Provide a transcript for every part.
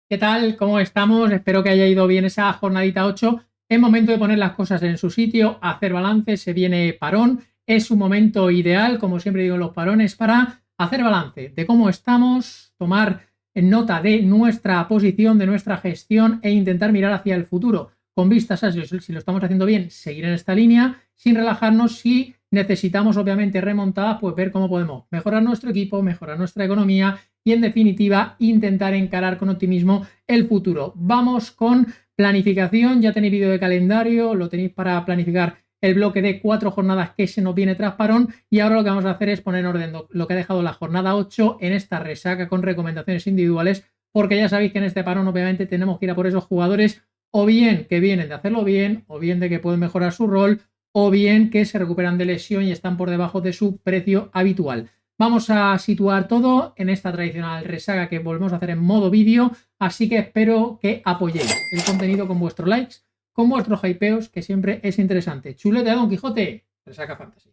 ¿Qué tal? ¿Cómo estamos? Espero que haya ido bien esa jornadita 8. Es momento de poner las cosas en su sitio, hacer balance, se viene parón. Es un momento ideal, como siempre digo en los parones, para hacer balance de cómo estamos, tomar nota de nuestra posición, de nuestra gestión e intentar mirar hacia el futuro con vistas a si lo estamos haciendo bien, seguir en esta línea sin relajarnos. Si necesitamos obviamente remontadas, pues ver cómo podemos mejorar nuestro equipo, mejorar nuestra economía y en definitiva intentar encarar con optimismo el futuro. Vamos con planificación, ya tenéis vídeo de calendario, lo tenéis para planificar el bloque de 4 jornadas que se nos viene tras parón, y ahora lo que vamos a hacer es poner en orden lo que ha dejado la jornada 8 en esta resaca con recomendaciones individuales, porque ya sabéis que en este parón obviamente tenemos que ir a por esos jugadores o bien que vienen de hacerlo bien, o bien de que pueden mejorar su rol, o bien que se recuperan de lesión y están por debajo de su precio habitual. Vamos a situar todo en esta tradicional resaca que volvemos a hacer en modo vídeo, así que espero que apoyéis el contenido con vuestros likes, con vuestros hypeos, que siempre es interesante. Chuleta de Don Quijote, Resaca Fantasy.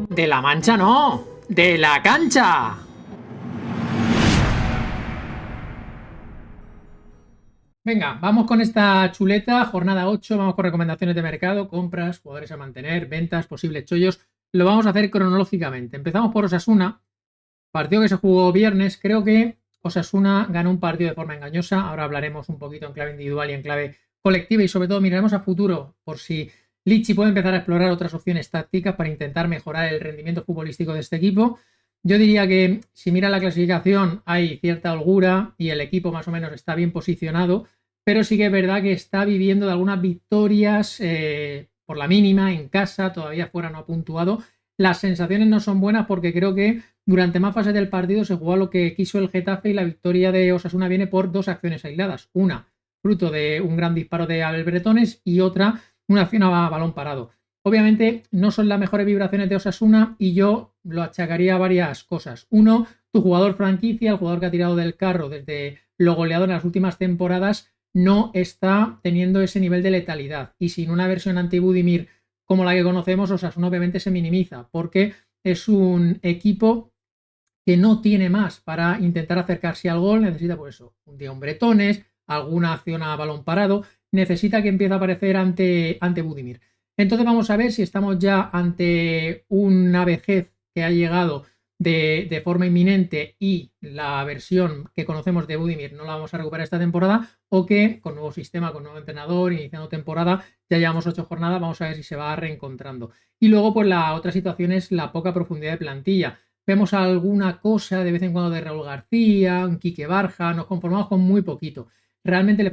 De la mancha no, de la cancha. Venga, vamos con esta chuleta, jornada 8, vamos con recomendaciones de mercado, compras, jugadores a mantener, ventas, posibles chollos. Lo vamos a hacer cronológicamente. Empezamos por Osasuna, partido que se jugó viernes. Creo que Osasuna ganó un partido de forma engañosa. Ahora hablaremos un poquito en clave individual y en clave colectiva, y sobre todo miraremos a futuro por si Lichi puede empezar a explorar otras opciones tácticas para intentar mejorar el rendimiento futbolístico de este equipo. Yo diría que si mira la clasificación hay cierta holgura y el equipo más o menos está bien posicionado, pero sí que es verdad que está viviendo de algunas victorias por la mínima en casa, todavía fuera no ha puntuado. Las sensaciones no son buenas porque creo que durante más fases del partido se jugó a lo que quiso el Getafe, y la victoria de Osasuna viene por dos acciones aisladas. Una, fruto de un gran disparo de Abel Bretones, y otra, una acción a balón parado. Obviamente no son las mejores vibraciones de Osasuna y yo lo achacaría a varias cosas. Uno, tu jugador franquicia, el jugador que ha tirado del carro desde lo goleador en las últimas temporadas, no está teniendo ese nivel de letalidad, y sin una versión anti-Budimir como la que conocemos, Osasuna obviamente se minimiza porque es un equipo que no tiene más para intentar acercarse al gol. Necesita por eso un día un Bretones, alguna acción a balón parado, necesita que empiece a aparecer ante Budimir. Entonces vamos a ver si estamos ya ante una vejez que ha llegado de forma inminente y la versión que conocemos de Budimir no la vamos a recuperar esta temporada, o que con nuevo sistema, con nuevo entrenador, iniciando temporada, ya llevamos 8 jornadas, vamos a ver si se va reencontrando. Y luego pues la otra situación es la poca profundidad de plantilla. Vemos alguna cosa de vez en cuando de Raúl García, un Quique Barja, nos conformamos con muy poquito. Realmente le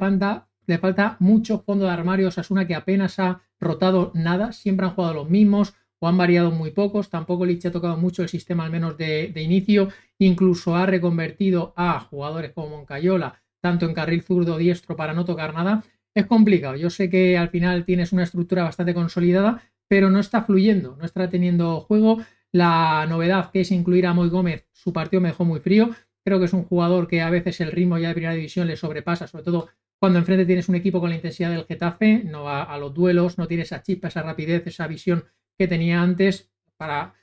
falta mucho fondo de armario a Osasuna, que apenas ha rotado nada, siempre han jugado los mismos o han variado muy pocos. Tampoco Lich ha tocado mucho el sistema, al menos de inicio, incluso ha reconvertido a jugadores como Moncayola, tanto en carril zurdo diestro, para no tocar nada. Es complicado, yo sé que al final tienes una estructura bastante consolidada, pero no está fluyendo, no está teniendo juego. La novedad, que es incluir a Moy Gómez, su partido me dejó muy frío. Creo que es un jugador que a veces el ritmo ya de primera división le sobrepasa, sobre todo cuando enfrente tienes un equipo con la intensidad del Getafe, no va a los duelos, no tiene esa chispa, esa rapidez, esa visión que tenía antes. Para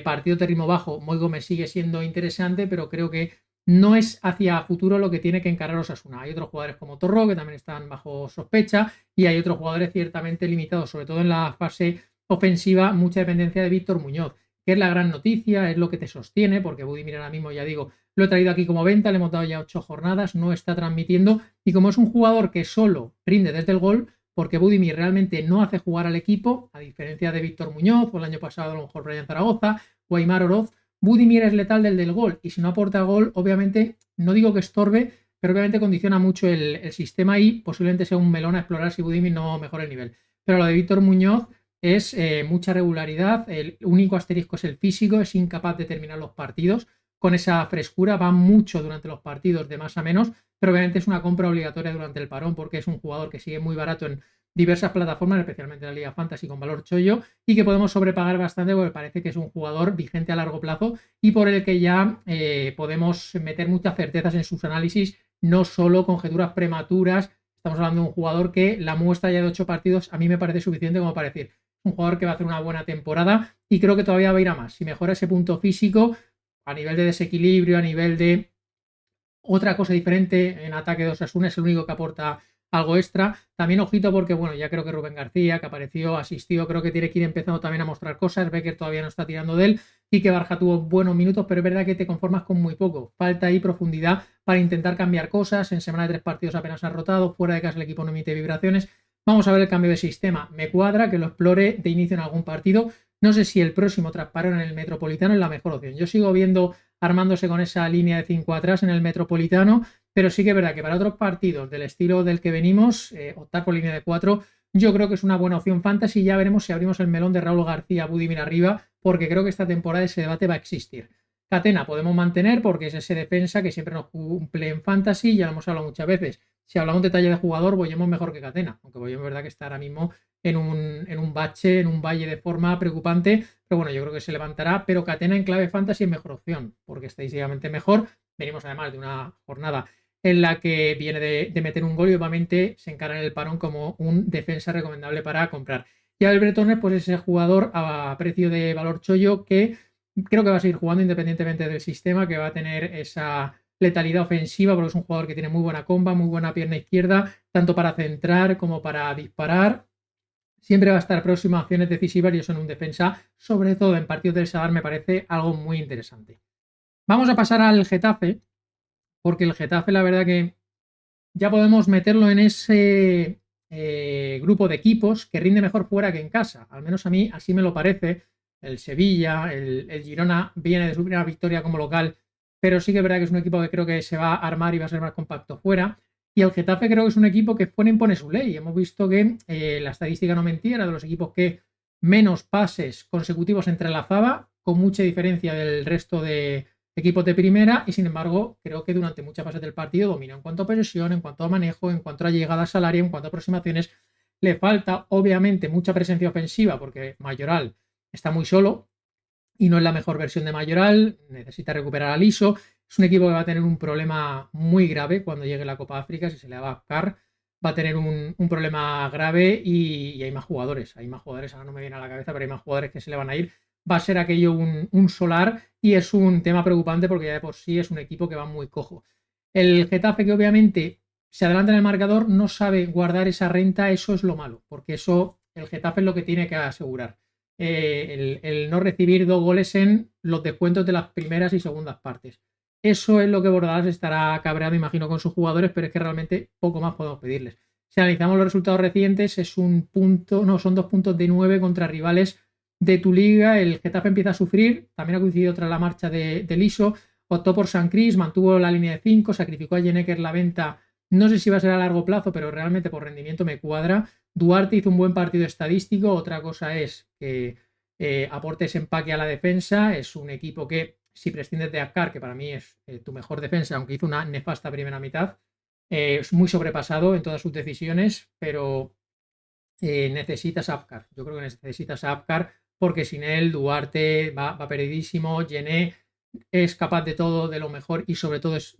partidos de ritmo bajo, Moy Gómez sigue siendo interesante, pero creo que no es hacia futuro lo que tiene que encarar Osasuna. Hay otros jugadores como Torro que también están bajo sospecha, y hay otros jugadores ciertamente limitados, sobre todo en la fase ofensiva, mucha dependencia de Víctor Muñoz, que es la gran noticia, es lo que te sostiene, porque Budimir ahora mismo, ya digo, lo he traído aquí como venta, le hemos dado ya 8 jornadas, no está transmitiendo, y como es un jugador que solo rinde desde el gol, porque Budimir realmente no hace jugar al equipo, a diferencia de Víctor Muñoz, o el año pasado a lo mejor Brian Zaragoza, o Aimar Oroz, Budimir es letal del gol, y si no aporta gol, obviamente, no digo que estorbe, pero obviamente condiciona mucho el sistema, y posiblemente sea un melón a explorar si Budimir no mejora el nivel. Pero lo de Víctor Muñoz es mucha regularidad, el único asterisco es el físico, es incapaz de terminar los partidos con esa frescura, va mucho durante los partidos de más a menos, pero obviamente es una compra obligatoria durante el parón, porque es un jugador que sigue muy barato en diversas plataformas, especialmente en la Liga Fantasy con valor chollo, y que podemos sobrepagar bastante porque parece que es un jugador vigente a largo plazo y por el que ya podemos meter muchas certezas en sus análisis, no solo conjeturas prematuras. Estamos hablando de un jugador que la muestra ya de 8 partidos a mí me parece suficiente como para decir un jugador que va a hacer una buena temporada, y creo que todavía va a ir a más. Si mejora ese punto físico, a nivel de desequilibrio, a nivel de otra cosa diferente en ataque de Osasuna, es el único que aporta algo extra. También ojito porque, bueno, ya creo que Rubén García, que apareció, asistió, creo que tiene que ir empezando también a mostrar cosas. Becker todavía no está tirando de él. Y que Barja tuvo buenos minutos, pero es verdad que te conformas con muy poco. Falta ahí profundidad para intentar cambiar cosas. En semana de 3 partidos apenas ha rotado. Fuera de casa el equipo no emite vibraciones. Vamos a ver el cambio de sistema. Me cuadra que lo explore de inicio en algún partido. No sé si el próximo tras Parón en el Metropolitano es la mejor opción. Yo sigo viendo armándose con esa línea de 5 atrás en el Metropolitano, pero sí que es verdad que para otros partidos del estilo del que venimos, optar por línea de 4, yo creo que es una buena opción fantasy. Ya veremos si abrimos el melón de Raúl García, Budimir arriba, porque creo que esta temporada ese debate va a existir. Catena podemos mantener porque es ese defensa que siempre nos cumple en fantasy, ya lo hemos hablado muchas veces. Si hablamos de talla de jugador, Boyemos mejor que Catena, aunque Boyemos es verdad que está ahora mismo en un bache, en un valle de forma preocupante, pero bueno, yo creo que se levantará, pero Catena en clave fantasy es mejor opción, porque estadísticamente mejor. Venimos además de una jornada en la que viene de meter un gol y obviamente se encara en el parón como un defensa recomendable para comprar. Y Abel Bretones, pues es ese jugador a precio de valor chollo que creo que va a seguir jugando independientemente del sistema, que va a tener esa letalidad ofensiva, porque es un jugador que tiene muy buena comba, muy buena pierna izquierda, tanto para centrar como para disparar. Siempre va a estar próximo a acciones decisivas y eso en un defensa, sobre todo en partidos del Sadar, me parece algo muy interesante. Vamos a pasar al Getafe, porque el Getafe, la verdad que ya podemos meterlo en ese grupo de equipos que rinde mejor fuera que en casa. Al menos a mí así me lo parece. El Sevilla, el Girona viene de su primera victoria como local, pero sí que es verdad que es un equipo que creo que se va a armar y va a ser más compacto fuera. Y el Getafe creo que es un equipo que impone su ley. Hemos visto que la estadística no mentía, era de los equipos que menos pases consecutivos entrelazaba, con mucha diferencia del resto de equipos de primera, y sin embargo creo que durante muchas fases del partido dominó en cuanto a posesión, en cuanto a manejo, en cuanto a llegadas al área, en cuanto a aproximaciones. Le falta obviamente mucha presencia ofensiva porque Mayoral está muy solo y no es la mejor versión de Mayoral, necesita recuperar a Liso. Es un equipo que va a tener un problema muy grave cuando llegue la Copa África, si se le va a adaptar, va a tener un problema grave y hay más jugadores, ahora no me viene a la cabeza, pero hay más jugadores que se le van a ir. Va a ser aquello un solar y es un tema preocupante porque ya de por sí es un equipo que va muy cojo. El Getafe, que obviamente se adelanta en el marcador, no sabe guardar esa renta, eso es lo malo, porque eso el Getafe es lo que tiene que asegurar. El no recibir 2 goles en los descuentos de las primeras y segundas partes. Eso es lo que Bordalás estará cabreado, imagino, con sus jugadores, pero es que realmente poco más podemos pedirles. Si analizamos los resultados recientes, es un punto, no, son 2 puntos de 9 contra rivales de tu liga. El Getafe empieza a sufrir, también ha coincidido tras la marcha de Liso, optó por San Cris, mantuvo la línea de 5, sacrificó a Jeneker la venta, no sé si va a ser a largo plazo, pero realmente por rendimiento me cuadra. Duarte hizo un buen partido estadístico, otra cosa es que aporte ese empaque a la defensa, es un equipo que si prescindes de Akkar, que para mí es tu mejor defensa, aunque hizo una nefasta primera mitad, es muy sobrepasado en todas sus decisiones, pero necesitas a Akkar. Yo creo que necesitas a Akkar porque sin él Duarte va perdidísimo, Gené es capaz de todo, de lo mejor y sobre todo es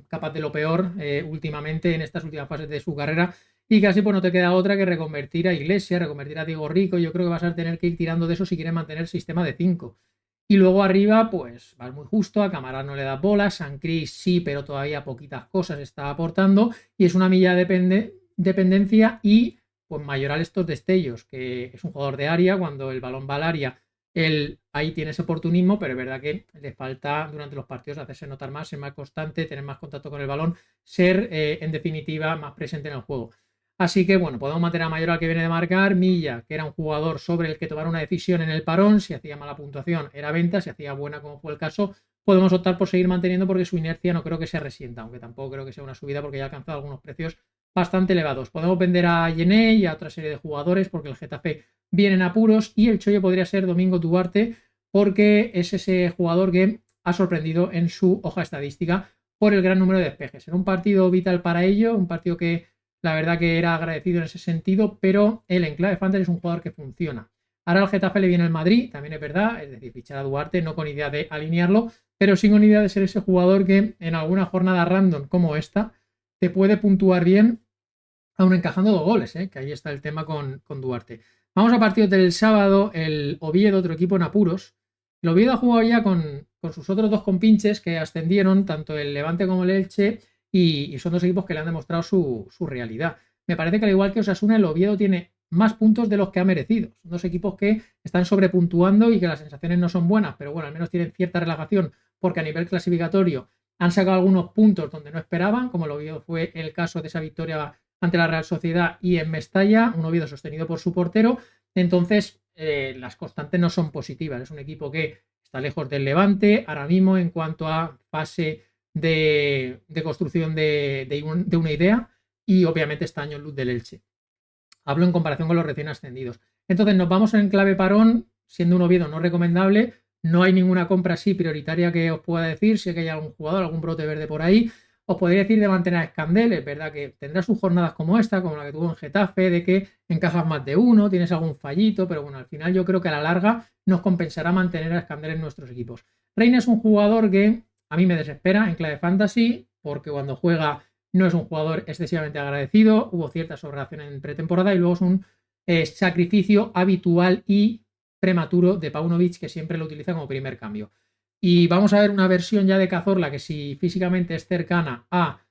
capaz de lo peor últimamente en estas últimas fases de su carrera y casi pues no te queda otra que reconvertir a Iglesias, reconvertir a Diego Rico. Yo creo que vas a tener que ir tirando de eso si quieres mantener el sistema de 5. Y luego arriba, pues vas muy justo, a Camará no le das bolas, San Cris sí, pero todavía poquitas cosas está aportando y es una milla de dependencia y pues Mayoral estos destellos, que es un jugador de área, cuando el balón va al área, él ahí tiene ese oportunismo, pero es verdad que le falta durante los partidos hacerse notar más, ser más constante, tener más contacto con el balón, ser en definitiva más presente en el juego. Así que bueno, podemos mantener a Mayoral que viene de marcar, Milla, que era un jugador sobre el que tomar una decisión en el parón, si hacía mala puntuación era venta, si hacía buena como fue el caso, podemos optar por seguir manteniendo porque su inercia no creo que se resienta, aunque tampoco creo que sea una subida porque ya ha alcanzado algunos precios bastante elevados. Podemos vender a Yené y a otra serie de jugadores porque el Getafe viene en apuros y el chollo podría ser Domingo Duarte porque es ese jugador que ha sorprendido en su hoja estadística por el gran número de despejes. Era un partido vital para ello, un partido que la verdad que era agradecido en ese sentido, pero el en clave fantasy es un jugador que funciona. Ahora al Getafe le viene el Madrid, también es verdad, es decir, fichar a Duarte no con idea de alinearlo, pero sí con idea de ser ese jugador que en alguna jornada random como esta te puede puntuar bien aún encajando 2 goles, que ahí está el tema con Duarte. Vamos a partidos del sábado, el Oviedo, otro equipo en apuros. El Oviedo ha jugado ya con sus otros dos compinches que ascendieron, tanto el Levante como el Elche, y son dos equipos que le han demostrado su realidad. Me parece que al igual que Osasuna, el Oviedo tiene más puntos de los que ha merecido. Son dos equipos que están sobrepuntuando y que las sensaciones no son buenas, pero bueno, al menos tienen cierta relajación porque a nivel clasificatorio han sacado algunos puntos donde no esperaban, como el Oviedo fue el caso de esa victoria ante la Real Sociedad y en Mestalla, un Oviedo sostenido por su portero. Entonces, las constantes no son positivas. Es un equipo que está lejos del Levante ahora mismo en cuanto a fase de construcción de una idea, y obviamente está año luz del Elche. Hablo en comparación con los recién ascendidos. Entonces nos vamos en clave parón, siendo un Oviedo no recomendable. No hay ninguna compra así prioritaria que os pueda decir. Sé que hay algún jugador, algún brote verde por ahí. Os podría decir de mantener a Escandel, es verdad que tendrá sus jornadas como esta, como la que tuvo en Getafe, de que encajas más de uno, tienes algún fallito, pero bueno, al final yo creo que a la larga nos compensará mantener a Escandel en nuestros equipos. Reina es un jugador que a mí me desespera en clave fantasy, porque cuando juega no es un jugador excesivamente agradecido, hubo cierta sobrereacción en pretemporada y luego es un sacrificio habitual y prematuro de Paunovic, que siempre lo utiliza como primer cambio. Y vamos a ver una versión ya de Cazorla que, si físicamente es cercana a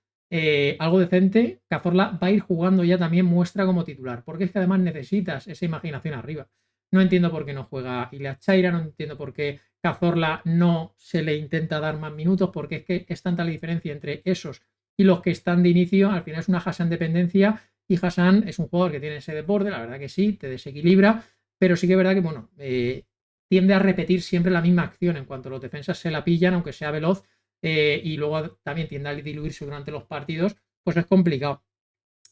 algo decente, Cazorla va a ir jugando ya también muestra como titular, porque es que además necesitas esa imaginación arriba. No entiendo por qué no juega Ilias Chaira, no entiendo por qué Cazorla no se le intenta dar más minutos, porque es que es tanta la diferencia entre esos y los que están de inicio. Al final es una Hassan dependencia, y Hassan es un jugador que tiene ese deporte, la verdad que sí, te desequilibra, pero sí que es verdad que, bueno, tiende a repetir siempre la misma acción en cuanto los defensas se la pillan, aunque sea veloz, y luego también tiende a diluirse durante los partidos, pues es complicado.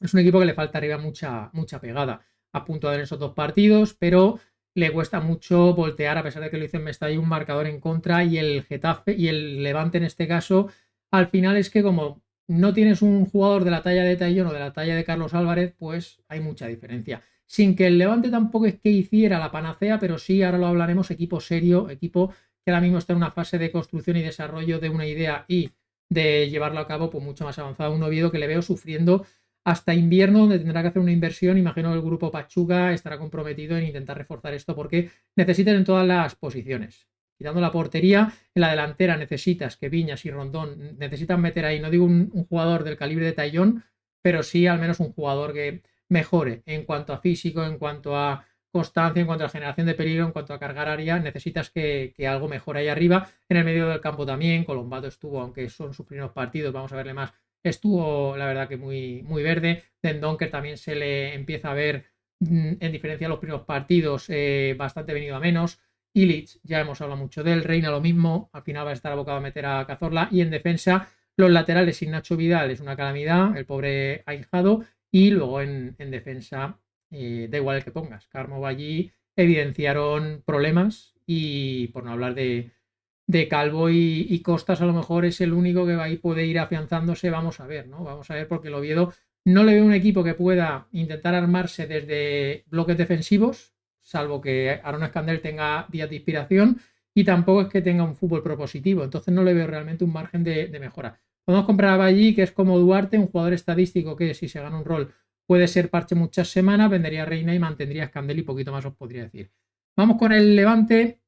Es un equipo que le falta arriba mucha pegada. A punto de dar esos dos partidos, pero le cuesta mucho voltear, a pesar de que lo hizo en Mestalla un marcador en contra, y el Getafe y el Levante en este caso, al final es que como no tienes un jugador de la talla de Taillon o de la talla de Carlos Álvarez, pues hay mucha diferencia. Sin que el Levante tampoco es que hiciera la panacea, pero sí, ahora lo hablaremos, equipo serio, equipo que ahora mismo está en una fase de construcción y desarrollo de una idea y de llevarlo a cabo pues mucho más avanzado. Un Oviedo que le veo sufriendo hasta invierno, donde tendrá que hacer una inversión. Imagino que el grupo Pachuca estará comprometido en intentar reforzar esto, porque necesitan en todas las posiciones. Quitando la portería, en la delantera necesitas que Viñas y Rondón necesitan meter ahí, no digo un jugador del calibre de Taillon, pero sí al menos un jugador que mejore en cuanto a físico, en cuanto a constancia, en cuanto a generación de peligro, en cuanto a cargar área. Necesitas que algo mejore ahí arriba. En el medio del campo también, Colombato estuvo, aunque son sus primeros partidos, vamos a verle más, estuvo la verdad que muy, muy verde. Dendoncker también se le empieza a ver, en diferencia a los primeros partidos, bastante venido a menos. Illich, ya hemos hablado mucho de él. Reina lo mismo, al final va a estar abocado a meter a Cazorla. Y en defensa, los laterales sin Nacho Vidal es una calamidad, el pobre ahijado. Y luego en defensa, da igual el que pongas. Carmo Ballí evidenciaron problemas, y por no hablar de Calvo y Costas, a lo mejor es el único que ahí puede ir afianzándose. Vamos a ver, ¿no? Vamos a ver, porque el Oviedo no le veo un equipo que pueda intentar armarse desde bloques defensivos, salvo que Aaron Escandel tenga días de inspiración, y tampoco es que tenga un fútbol propositivo. Entonces no le veo realmente un margen de mejora. Podemos comprar a Ballí, que es como Duarte, un jugador estadístico que, si se gana un rol, puede ser parche muchas semanas. Vendería a Reina y mantendría a Escandel, y poquito más os podría decir. Vamos con el Levante,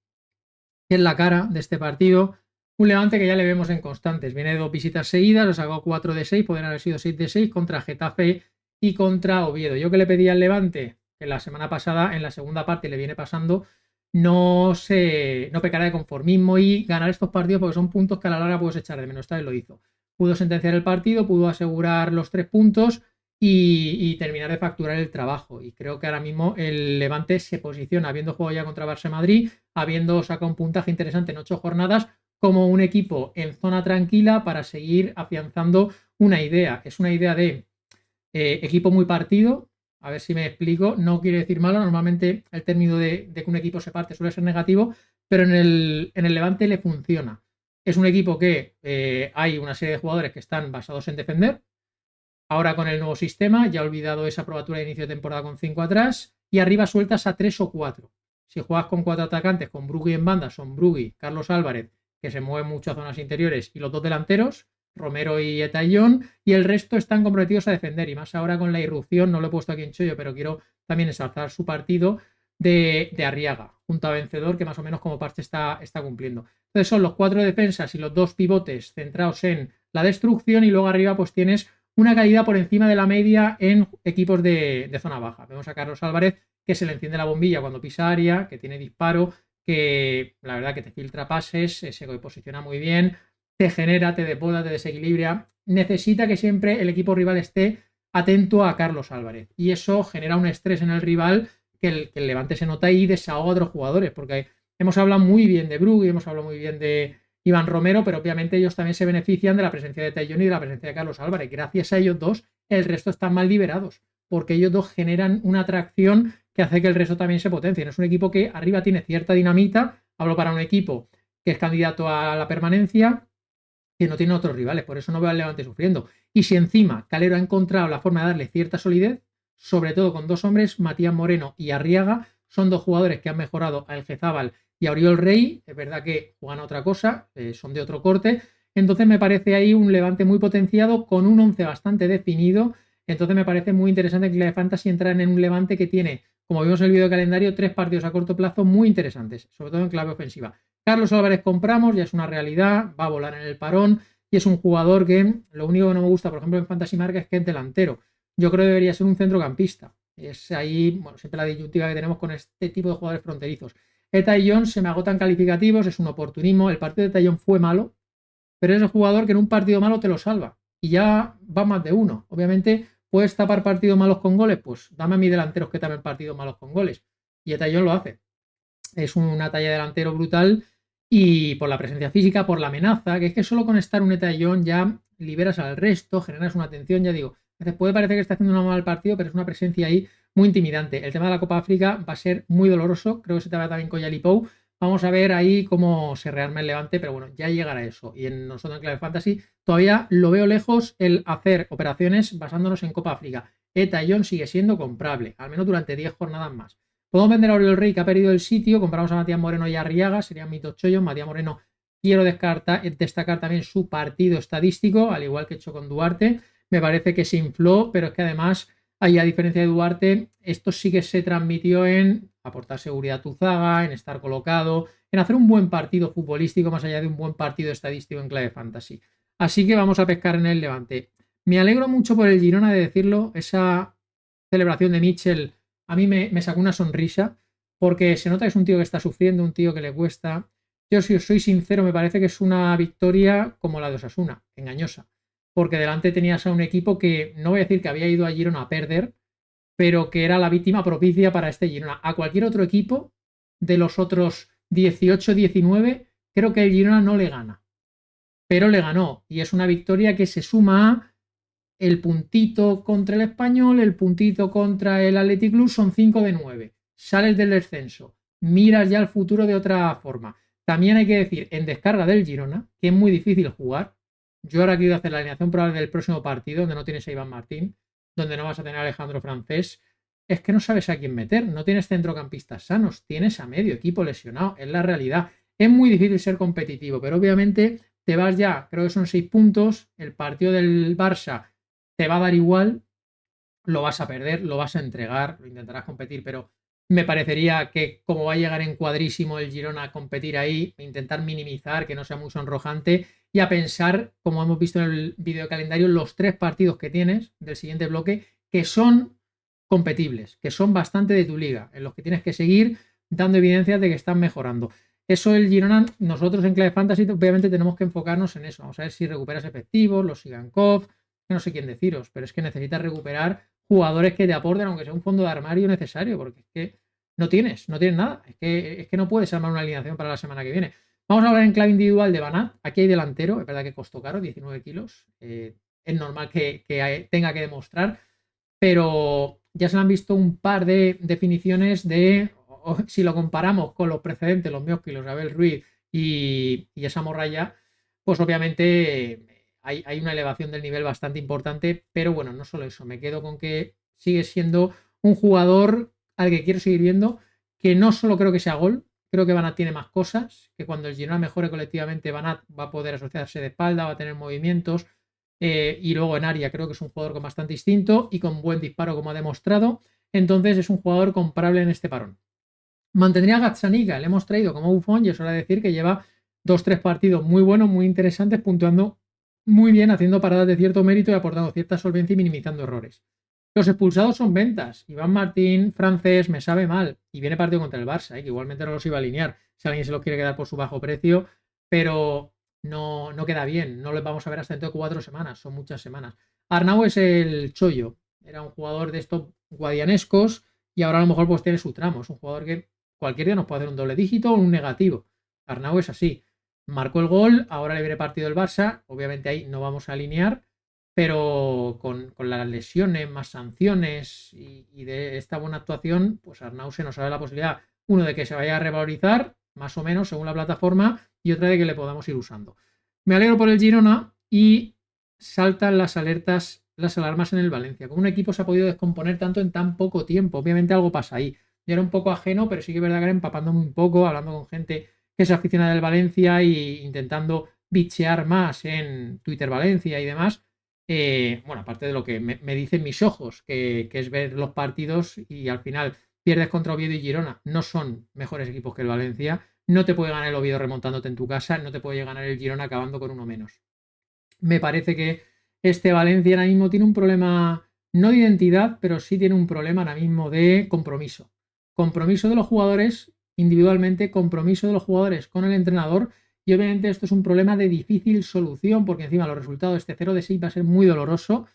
que es la cara de este partido. Un Levante que ya le vemos en constantes. Viene de 2 visitas seguidas, lo sacó 4 de 6, podrían haber sido 6 de 6 contra Getafe y contra Oviedo. Yo que le pedía al Levante, que la semana pasada, en la segunda parte, le viene pasando, no pecará de conformismo y ganar estos partidos, porque son puntos que a la larga puedes echar de menos. Esta vez lo hizo. Pudo sentenciar el partido, pudo asegurar los 3 puntos y terminar de facturar el trabajo. Y creo que ahora mismo el Levante se posiciona, habiendo jugado ya contra Barça Madrid, habiendo sacado un puntaje interesante en 8 jornadas, como un equipo en zona tranquila para seguir afianzando una idea. Es una idea de equipo muy partido. A ver si me explico. No quiere decir malo. Normalmente el término de que un equipo se parte suele ser negativo, pero en el Levante le funciona. Es un equipo que hay una serie de jugadores que están basados en defender. Ahora con el nuevo sistema, ya he olvidado esa probatura de inicio de temporada con 5 atrás, y arriba sueltas a 3 o 4. Si juegas con 4 atacantes, con Brugui en banda, son Brugui, Carlos Álvarez, que se mueve mucho a zonas interiores, y los 2 delanteros, Romero y Etayón, y el resto están comprometidos a defender. Y más ahora con la irrupción, no lo he puesto aquí en chollo, pero quiero también ensalzar su partido, de Arriaga, junto a Vencedor, que más o menos como parte está cumpliendo. Entonces son los 4 defensas y los 2 pivotes centrados en la destrucción, y luego arriba pues tienes una calidad por encima de la media en equipos de zona baja. Vemos a Carlos Álvarez, que se le enciende la bombilla cuando pisa área, que tiene disparo, que la verdad que te filtra pases, se posiciona muy bien, te genera, te depoda, te desequilibra. Necesita que siempre el equipo rival esté atento a Carlos Álvarez, y eso genera un estrés en el rival, que el Levante se nota y desahoga a otros jugadores, porque hemos hablado muy bien de Brugui, hemos hablado muy bien de Iván Romero, pero obviamente ellos también se benefician de la presencia de Taillon y de la presencia de Carlos Álvarez. Gracias a ellos dos, el resto están mal liberados, porque ellos dos generan una atracción que hace que el resto también se potencie. No es un equipo que arriba tiene cierta dinamita, hablo para un equipo que es candidato a la permanencia, que no tiene otros rivales, por eso no veo al Levante sufriendo. Y si encima Calero ha encontrado la forma de darle cierta solidez, sobre todo con 2 hombres, Matías Moreno y Arriaga, son 2 jugadores que han mejorado a Elgezábal y a Oriol Rey. Es verdad que juegan a otra cosa, son de otro corte. Entonces me parece ahí un Levante muy potenciado, con un 11 bastante definido. Entonces me parece muy interesante que la de Fantasy entrar en un Levante que tiene, como vimos en el video calendario, 3 partidos a corto plazo muy interesantes, sobre todo en clave ofensiva. Carlos Álvarez compramos, ya es una realidad, va a volar en el parón, y es un jugador que lo único que no me gusta, por ejemplo, en Fantasy Marca, es que es delantero. Yo creo que debería ser un centrocampista. Es ahí, bueno, siempre la disyuntiva que tenemos con este tipo de jugadores fronterizos. Taillon se me agotan calificativos, es un oportunismo. El partido de Taillon fue malo, pero es el jugador que en un partido malo te lo salva. Y ya va más de uno. Obviamente, ¿puedes tapar partidos malos con goles? Pues dame a mis delanteros que tapen partidos malos con goles. Y Taillon lo hace. Es una talla de delantero brutal, y por la presencia física, por la amenaza, que es que solo con estar un Etallón ya liberas al resto, generas una atención, ya digo. Entonces puede parecer que está haciendo un mal partido, pero es una presencia ahí muy intimidante. El tema de la Copa África va a ser muy doloroso, creo que se te va también con Yalipou. Vamos a ver ahí cómo se rearma el Levante, pero bueno, ya llegará eso. Y en nosotros en Clave Fantasy todavía lo veo lejos el hacer operaciones basándonos en Copa África. Etallón sigue siendo comprable, al menos durante 10 jornadas más. Podemos vender a Oriol Rey, que ha perdido el sitio. Compramos a Matías Moreno y a Arriaga, serían mis 2 chollos. Matías Moreno, quiero destacar también su partido estadístico, al igual que he hecho con Duarte. Me parece que se infló, pero es que además, ahí a diferencia de Duarte, esto sí que se transmitió en aportar seguridad a tu zaga, en estar colocado, en hacer un buen partido futbolístico, más allá de un buen partido estadístico en clave fantasy. Así que vamos a pescar en el Levante. Me alegro mucho por el Girona, de decirlo, esa celebración de Mitchell a mí me sacó una sonrisa, porque se nota que es un tío que está sufriendo, un tío que le cuesta. Yo, si os soy sincero, me parece que es una victoria como la de Osasuna, engañosa, porque delante tenías a un equipo que no voy a decir que había ido a Girona a perder, pero que era la víctima propicia para este Girona. A cualquier otro equipo de los otros 18-19, creo que el Girona no le gana, pero le ganó, y es una victoria que se suma a el puntito contra el Español, el puntito contra el Athletic Club, son 5 de 9. Sales del descenso, miras ya el futuro de otra forma. También hay que decir, en descarga del Girona, que es muy difícil jugar. Yo ahora quiero hacer la alineación probable del próximo partido, donde no tienes a Iván Martín, donde no vas a tener a Alejandro Francés. Es que no sabes a quién meter, no tienes centrocampistas sanos, tienes a medio equipo lesionado, es la realidad. Es muy difícil ser competitivo, pero obviamente te vas ya, creo que son 6 puntos, el partido del Barça te va a dar igual, lo vas a perder, lo vas a entregar, lo intentarás competir, pero me parecería que como va a llegar en cuadrísimo el Girona a competir ahí, intentar minimizar, que no sea muy sonrojante, y a pensar, como hemos visto en el video calendario, los 3 partidos que tienes del siguiente bloque, que son competibles, que son bastante de tu liga, en los que tienes que seguir dando evidencias de que están mejorando. Eso el Girona, nosotros en Clave Fantasy obviamente tenemos que enfocarnos en eso. Vamos a ver si recuperas efectivos, los Sigankov, no sé quién deciros, pero es que necesitas recuperar jugadores que te aporten, aunque sea un fondo de armario necesario, porque es que no tienes nada. Es que no puedes armar una alineación para la semana que viene. Vamos a hablar en clave individual de Banat. Aquí hay delantero, es verdad que costó caro, 19 kilos. Es normal que tenga que demostrar, pero ya se le han visto un par de definiciones de, si lo comparamos con los precedentes, los Mioski, los Abel Ruiz y esa Morralla, pues obviamente hay una elevación del nivel bastante importante, pero bueno, no solo eso, me quedo con que sigue siendo un jugador al que quiero seguir viendo, que no solo creo que sea gol, creo que Banat tiene más cosas, que cuando el Girona mejore colectivamente, Banat va a poder asociarse de espalda, va a tener movimientos, y luego en área creo que es un jugador con bastante instinto y con buen disparo, como ha demostrado. Entonces es un jugador comparable en este parón. Mantendría a Gazzaniga, le hemos traído como bufón y es hora de decir que lleva 2-3 partidos muy buenos, muy interesantes, puntuando muy bien, haciendo paradas de cierto mérito y aportando cierta solvencia y minimizando errores. Los expulsados son Ventas. Iván Martín, francés, me sabe mal. Y viene partido contra el Barça, que igualmente no los iba a alinear. Si alguien se los quiere quedar por su bajo precio, pero no queda bien. No les vamos a ver hasta dentro de 4 semanas. Son muchas semanas. Arnau es el chollo. Era un jugador de estos guadianescos y ahora a lo mejor pues tiene su tramo. Es un jugador que cualquier día nos puede hacer un doble dígito o un negativo. Arnau es así. Marcó el gol, ahora le viene partido el Barça. Obviamente ahí no vamos a alinear, pero con las lesiones, más sanciones y de esta buena actuación, pues Arnau se nos abre la posibilidad, uno, de que se vaya a revalorizar, más o menos, según la plataforma, y otra de que le podamos ir usando. Me alegro por el Girona y saltan las alertas, las alarmas en el Valencia. Como un equipo se ha podido descomponer tanto en tan poco tiempo, obviamente algo pasa ahí. Yo era un poco ajeno, pero sí que es verdad que era empapándome un poco, hablando con gente que es aficionada del Valencia e intentando bichear más en Twitter Valencia y demás. Bueno, aparte de lo que me dicen mis ojos, que es ver los partidos y al final pierdes contra Oviedo y Girona. No son mejores equipos que el Valencia. No te puede ganar el Oviedo remontándote en tu casa, no te puede ganar el Girona acabando con uno menos. Me parece que este Valencia ahora mismo tiene un problema, no de identidad, pero sí tiene un problema ahora mismo de compromiso. Compromiso de los jugadores individualmente, compromiso de los jugadores con el entrenador. Y obviamente esto es un problema de difícil solución porque encima los resultados de este 0-6 va a ser muy doloroso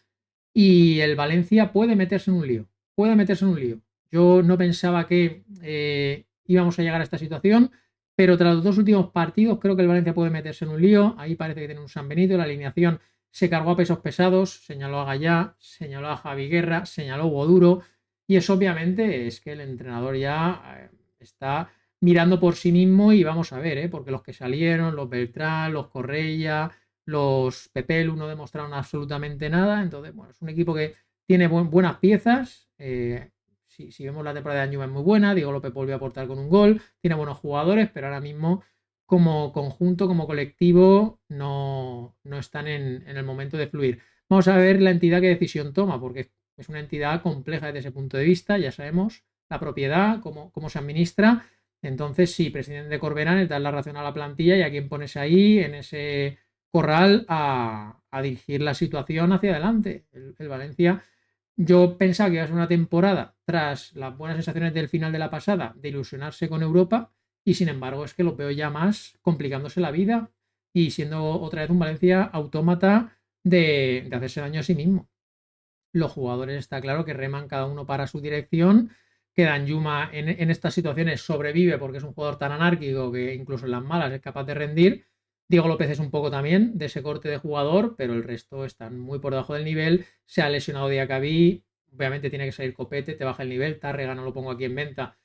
y el Valencia puede meterse en un lío. Puede meterse en un lío. Yo no pensaba que íbamos a llegar a esta situación, pero tras los 2 últimos partidos creo que el Valencia puede meterse en un lío. Ahí parece que tiene un San Benito. La alineación se cargó a pesos pesados, señaló a Gallá, señaló a Javi Guerra, señaló a Hugo Duro. Y eso obviamente es que el entrenador ya está mirando por sí mismo y vamos a ver, porque los que salieron, los Beltrán, los Correia, los Pepelu no demostraron absolutamente nada. Entonces, bueno, es un equipo que tiene buenas piezas. Si vemos la temporada de Añuba es muy buena. Diego López volvió a aportar con un gol. Tiene buenos jugadores, pero ahora mismo, como conjunto, como colectivo, no están en el momento de fluir. Vamos a ver la entidad qué decisión toma, porque es una entidad compleja desde ese punto de vista. Ya sabemos la propiedad, cómo se administra. Entonces, sí, presidente de Corberán, es dar la razón a la plantilla y a quién pones ahí en ese corral a dirigir la situación hacia adelante. El Valencia, yo pensaba que iba a ser una temporada, tras las buenas sensaciones del final de la pasada, de ilusionarse con Europa, y sin embargo es que lo veo ya más complicándose la vida y siendo otra vez un Valencia autómata de hacerse daño a sí mismo. Los jugadores está claro que reman cada uno para su dirección, que Danjuma en estas situaciones sobrevive porque es un jugador tan anárquico que incluso en las malas es capaz de rendir. Diego López es un poco también de ese corte de jugador, pero el resto están muy por debajo del nivel. Se ha lesionado Diacabí, obviamente tiene que salir Copete, te baja el nivel. Tárrega no lo pongo aquí en venta,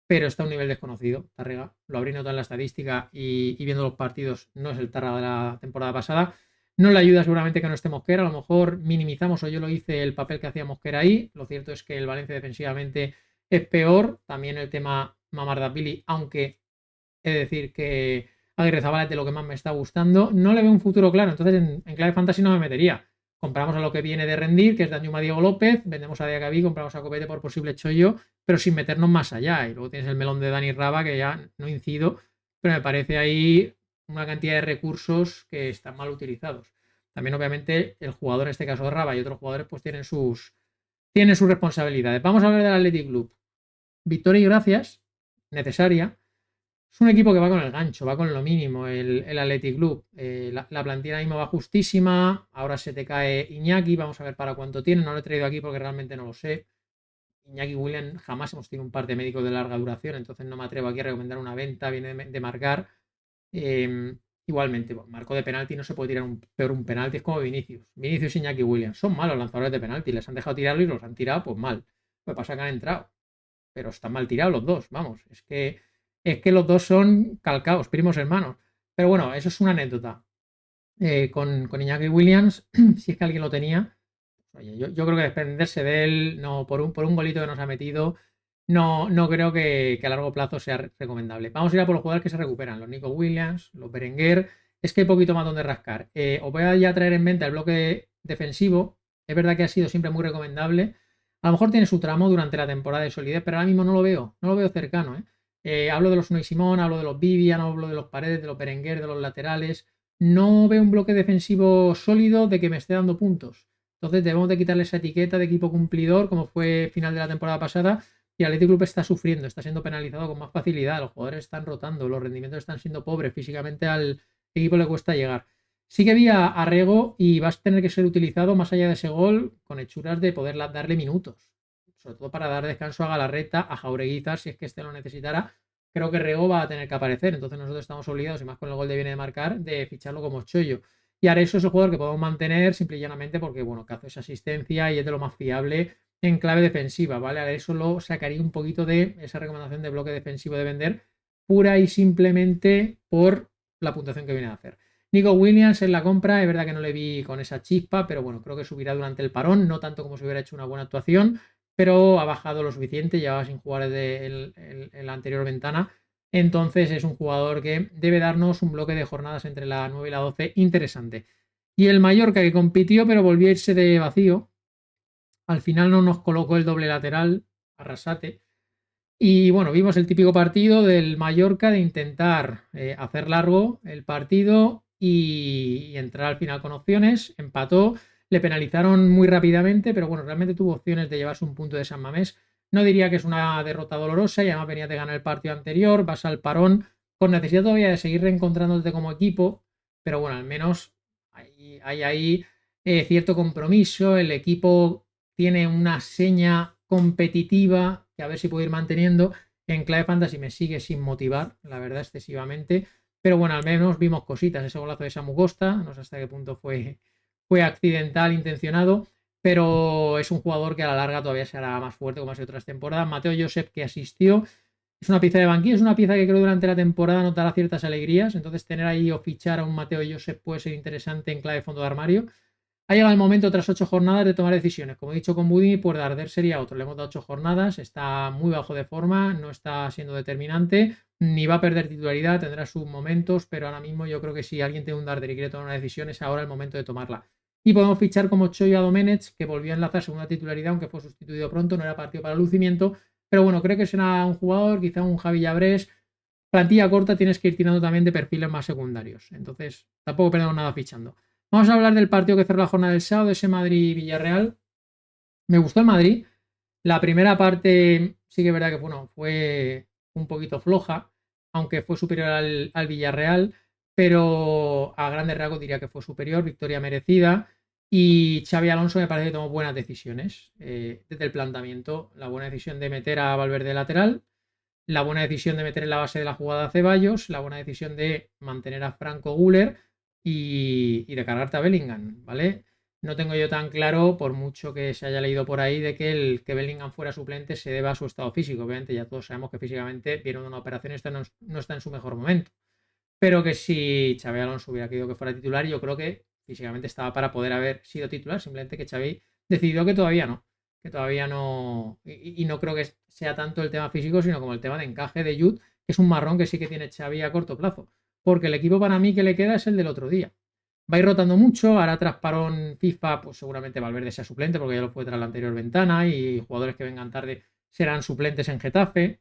pero está a un nivel desconocido. Tárrega lo habría notado en la estadística y viendo los partidos no es el Tárrega de la temporada pasada. No le ayuda seguramente que no esté Mosquera, a lo mejor minimizamos, o yo lo hice, el papel que hacía Mosquera ahí. Lo cierto es que el Valencia defensivamente es peor. También el tema Mamardashvili, aunque he de decir que Aguirrezabala es de lo que más me está gustando. No le veo un futuro claro, entonces en clave fantasy no me metería. Compramos a lo que viene de rendir, que es Danjuma Diego López, vendemos a Diacabí, compramos a Copete por posible chollo, pero sin meternos más allá. Y luego tienes el melón de Dani Raba, que ya no incido, pero me parece ahí una cantidad de recursos que están mal utilizados. También, obviamente, el jugador, en este caso de Raba y otros jugadores, pues tienen sus responsabilidades. Vamos a hablar del Athletic Club. Victoria y gracias, necesaria. Es un equipo que va con el gancho, va con lo mínimo, el Athletic Club. La plantilla mismo va justísima. Ahora se te cae Iñaki. Vamos a ver para cuánto tiene. No lo he traído aquí porque realmente no lo sé. Iñaki William jamás hemos tenido un parte médico de larga duración, entonces no me atrevo aquí a recomendar una venta. Viene de marcar. Igualmente, marco de penalti, no se puede tirar peor un penalti, es como Vinicius. Vinicius y Iñaki Williams son malos lanzadores de penalti, les han dejado tirarlo y los han tirado pues mal. Pues pasa que han entrado, pero están mal tirados los dos, vamos, es que los dos son calcaos, primos hermanos. Pero bueno, eso es una anécdota. Con Iñaki Williams, si es que alguien lo tenía, oye, yo creo que desprenderse de él, no, por un golito que nos ha metido, no creo que a largo plazo sea recomendable. Vamos a ir a por los jugadores que se recuperan, los Nico Williams, los Berenguer. Es que hay poquito más donde rascar. Os voy a ya traer en venta el bloque defensivo. Es verdad que ha sido siempre muy recomendable. A lo mejor tiene su tramo durante la temporada de solidez, pero ahora mismo no lo veo cercano. Hablo de los Unai Simón, hablo de los Vivian, hablo de los Paredes, de los Berenguer, de los laterales. No veo un bloque defensivo sólido de que me esté dando puntos. Entonces debemos de quitarle esa etiqueta de equipo cumplidor, como fue final de la temporada pasada, y el Athletic Club está sufriendo, está siendo penalizado con más facilidad. Los jugadores están rotando, los rendimientos están siendo pobres. Físicamente al equipo le cuesta llegar. Sí que vi a Rego y vas a tener que ser utilizado más allá de ese gol con hechuras de poder darle minutos. Sobre todo para dar descanso a Galarreta, a Jaureguizar, si es que este lo necesitara. Creo que Rego va a tener que aparecer. Entonces nosotros estamos obligados, y más con el gol de viene de marcar, de ficharlo como chollo. Y Areso es el jugador que podemos mantener simple y llanamente porque, bueno, que hace esa asistencia y es de lo más fiable en clave defensiva, ¿vale? Areso lo sacaría un poquito de esa recomendación de bloque defensivo de vender, pura y simplemente por la puntuación que viene a hacer. Nico Williams en la compra, es verdad que no le vi con esa chispa, pero bueno, creo que subirá durante el parón, no tanto como si hubiera hecho una buena actuación, pero ha bajado lo suficiente, llevaba sin jugar en la anterior ventana. Entonces es un jugador que debe darnos un bloque de jornadas entre la 9 y la 12 interesante. Y el Mallorca que compitió pero volvió a irse de vacío. Al final no nos colocó el doble lateral, Arrasate. Y bueno, vimos el típico partido del Mallorca de intentar hacer largo el partido y entrar al final con opciones. Empató, le penalizaron muy rápidamente, pero bueno, realmente tuvo opciones de llevarse un punto de San Mamés. No diría que es una derrota dolorosa, ya no venía de ganar el partido anterior, vas al parón con necesidad todavía de seguir reencontrándote como equipo, pero bueno, al menos hay ahí cierto compromiso, el equipo tiene una seña competitiva que a ver si puedo ir manteniendo. En clave fantasy me sigue sin motivar, la verdad, excesivamente. Pero bueno, al menos vimos cositas. Ese golazo de Samu Costa, no sé hasta qué punto fue accidental, intencionado, pero es un jugador que a la larga todavía será más fuerte como ha sido otras temporadas. Mateo Josep, que asistió, es una pieza de banquillo, es una pieza que creo durante la temporada notará ciertas alegrías. Entonces, tener ahí o fichar a un Mateo Josep puede ser interesante en clave fondo de armario. Ha llegado el momento, tras 8 jornadas, de tomar decisiones. Como he dicho con Budini, pues Darder sería otro. Le hemos dado 8 jornadas, está muy bajo de forma, no está siendo determinante, ni va a perder titularidad, tendrá sus momentos, pero ahora mismo yo creo que si alguien tiene un Darder y quiere tomar una decisión, es ahora el momento de tomarla. Y podemos fichar como Choyo a Domenech, que volvió a enlazar segunda titularidad, aunque fue sustituido pronto, no era partido para lucimiento. Pero bueno, creo que será un jugador, quizá un Javi Llabrés. Plantilla corta, tienes que ir tirando también de perfiles más secundarios. Entonces, tampoco perdemos nada fichando. Vamos a hablar del partido que cerró la jornada del sábado, ese Madrid-Villarreal. Me gustó el Madrid. La primera parte sí que es verdad que bueno, fue un poquito floja, aunque fue superior al Villarreal, pero a grandes rasgos diría que fue superior, victoria merecida. Y Xavi Alonso me parece que tomó buenas decisiones desde el planteamiento. La buena decisión de meter a Valverde lateral, la buena decisión de meter en la base de la jugada a Ceballos, la buena decisión de mantener a Franco Guller y de cargarte a Bellingham, ¿vale? No tengo yo tan claro, por mucho que se haya leído por ahí, de que el que Bellingham fuera suplente se deba a su estado físico. Obviamente ya todos sabemos que físicamente viene de una operación, esta no está en su mejor momento. Pero que si Xabi Alonso hubiera querido que fuera titular, yo creo que físicamente estaba para poder haber sido titular, simplemente que Xavi decidió que todavía no, y no creo que sea tanto el tema físico, sino como el tema de encaje de Jude, que es un marrón que sí que tiene Xavi a corto plazo, porque el equipo para mí que le queda es el del otro día. Va a ir rotando mucho, ahora tras parón FIFA, pues seguramente Valverde sea suplente, porque ya lo fue tras la anterior ventana, y jugadores que vengan tarde serán suplentes en Getafe,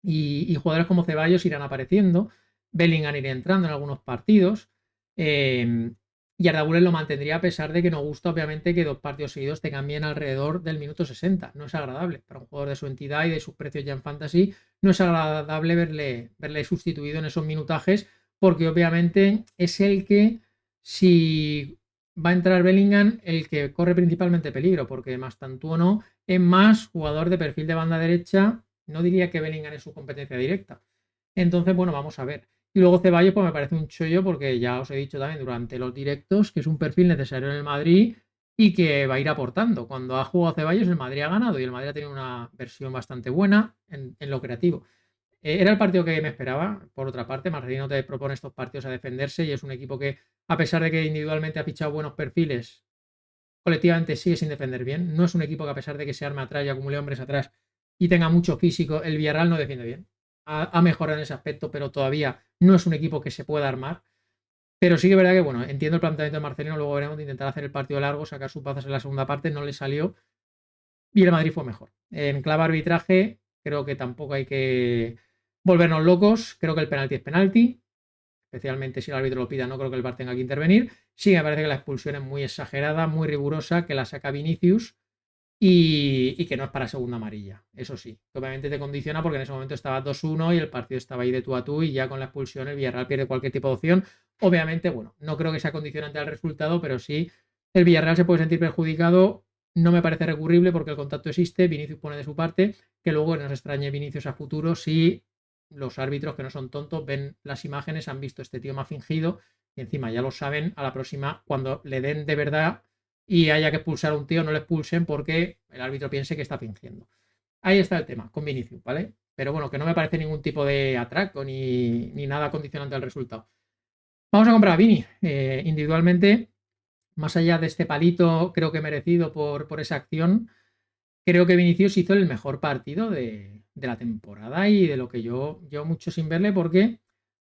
y jugadores como Ceballos irán apareciendo. Bellingham irá entrando en algunos partidos. Y Arda Güler lo mantendría a pesar de que nos gusta, obviamente, que 2 partidos seguidos te cambien alrededor del minuto 60. No es agradable para un jugador de su entidad y de sus precios ya en fantasy. No es agradable verle sustituido en esos minutajes, porque obviamente es el que, si va a entrar Bellingham, el que corre principalmente peligro, porque Mastantuono es más jugador de perfil de banda derecha. No diría que Bellingham es su competencia directa. Entonces, bueno, vamos a ver. Y luego Ceballos, pues me parece un chollo porque ya os he dicho también durante los directos que es un perfil necesario en el Madrid y que va a ir aportando. Cuando ha jugado Ceballos, el Madrid ha ganado y el Madrid ha tenido una versión bastante buena en lo creativo. Era el partido que me esperaba. Por otra parte, Madrid no te propone estos partidos a defenderse y es un equipo que, a pesar de que individualmente ha fichado buenos perfiles, colectivamente sigue sin defender bien. No es un equipo que, a pesar de que se arme atrás y acumule hombres atrás y tenga mucho físico, el Villarreal no defiende bien. Ha mejorado en ese aspecto, pero todavía no es un equipo que se pueda armar. Pero sí que es verdad que, bueno, entiendo el planteamiento de Marcelino, luego veremos de intentar hacer el partido largo, sacar sus bazas en la segunda parte, no le salió y el Madrid fue mejor. En clave arbitraje, creo que tampoco hay que volvernos locos. Creo que el penalti es penalti, especialmente si el árbitro lo pida, no creo que el VAR tenga que intervenir. Sí, me parece que la expulsión es muy exagerada, muy rigurosa, que la saca Vinicius y que no es para segunda amarilla. Eso sí, que obviamente te condiciona porque en ese momento estaba 2-1 y el partido estaba ahí de tú a tú y ya con la expulsión el Villarreal pierde cualquier tipo de opción. Obviamente, bueno, no creo que sea condicionante al resultado, pero sí el Villarreal se puede sentir perjudicado. No me parece recurrible porque el contacto existe, Vinicius pone de su parte, que luego nos extrañe Vinicius a futuro si los árbitros que no son tontos ven las imágenes, han visto este tío me ha fingido y encima ya lo saben, a la próxima cuando le den de verdad y haya que expulsar a un tío, no le expulsen porque el árbitro piense que está fingiendo. Ahí está el tema con Vinicius, ¿vale? Pero bueno, que no me parece ningún tipo de atraco ni nada condicionante al resultado. Vamos a comprar a Vini. Individualmente, más allá de este palito, creo que merecido por esa acción, creo que Vinicius hizo el mejor partido de la temporada y de lo que yo mucho sin verle porque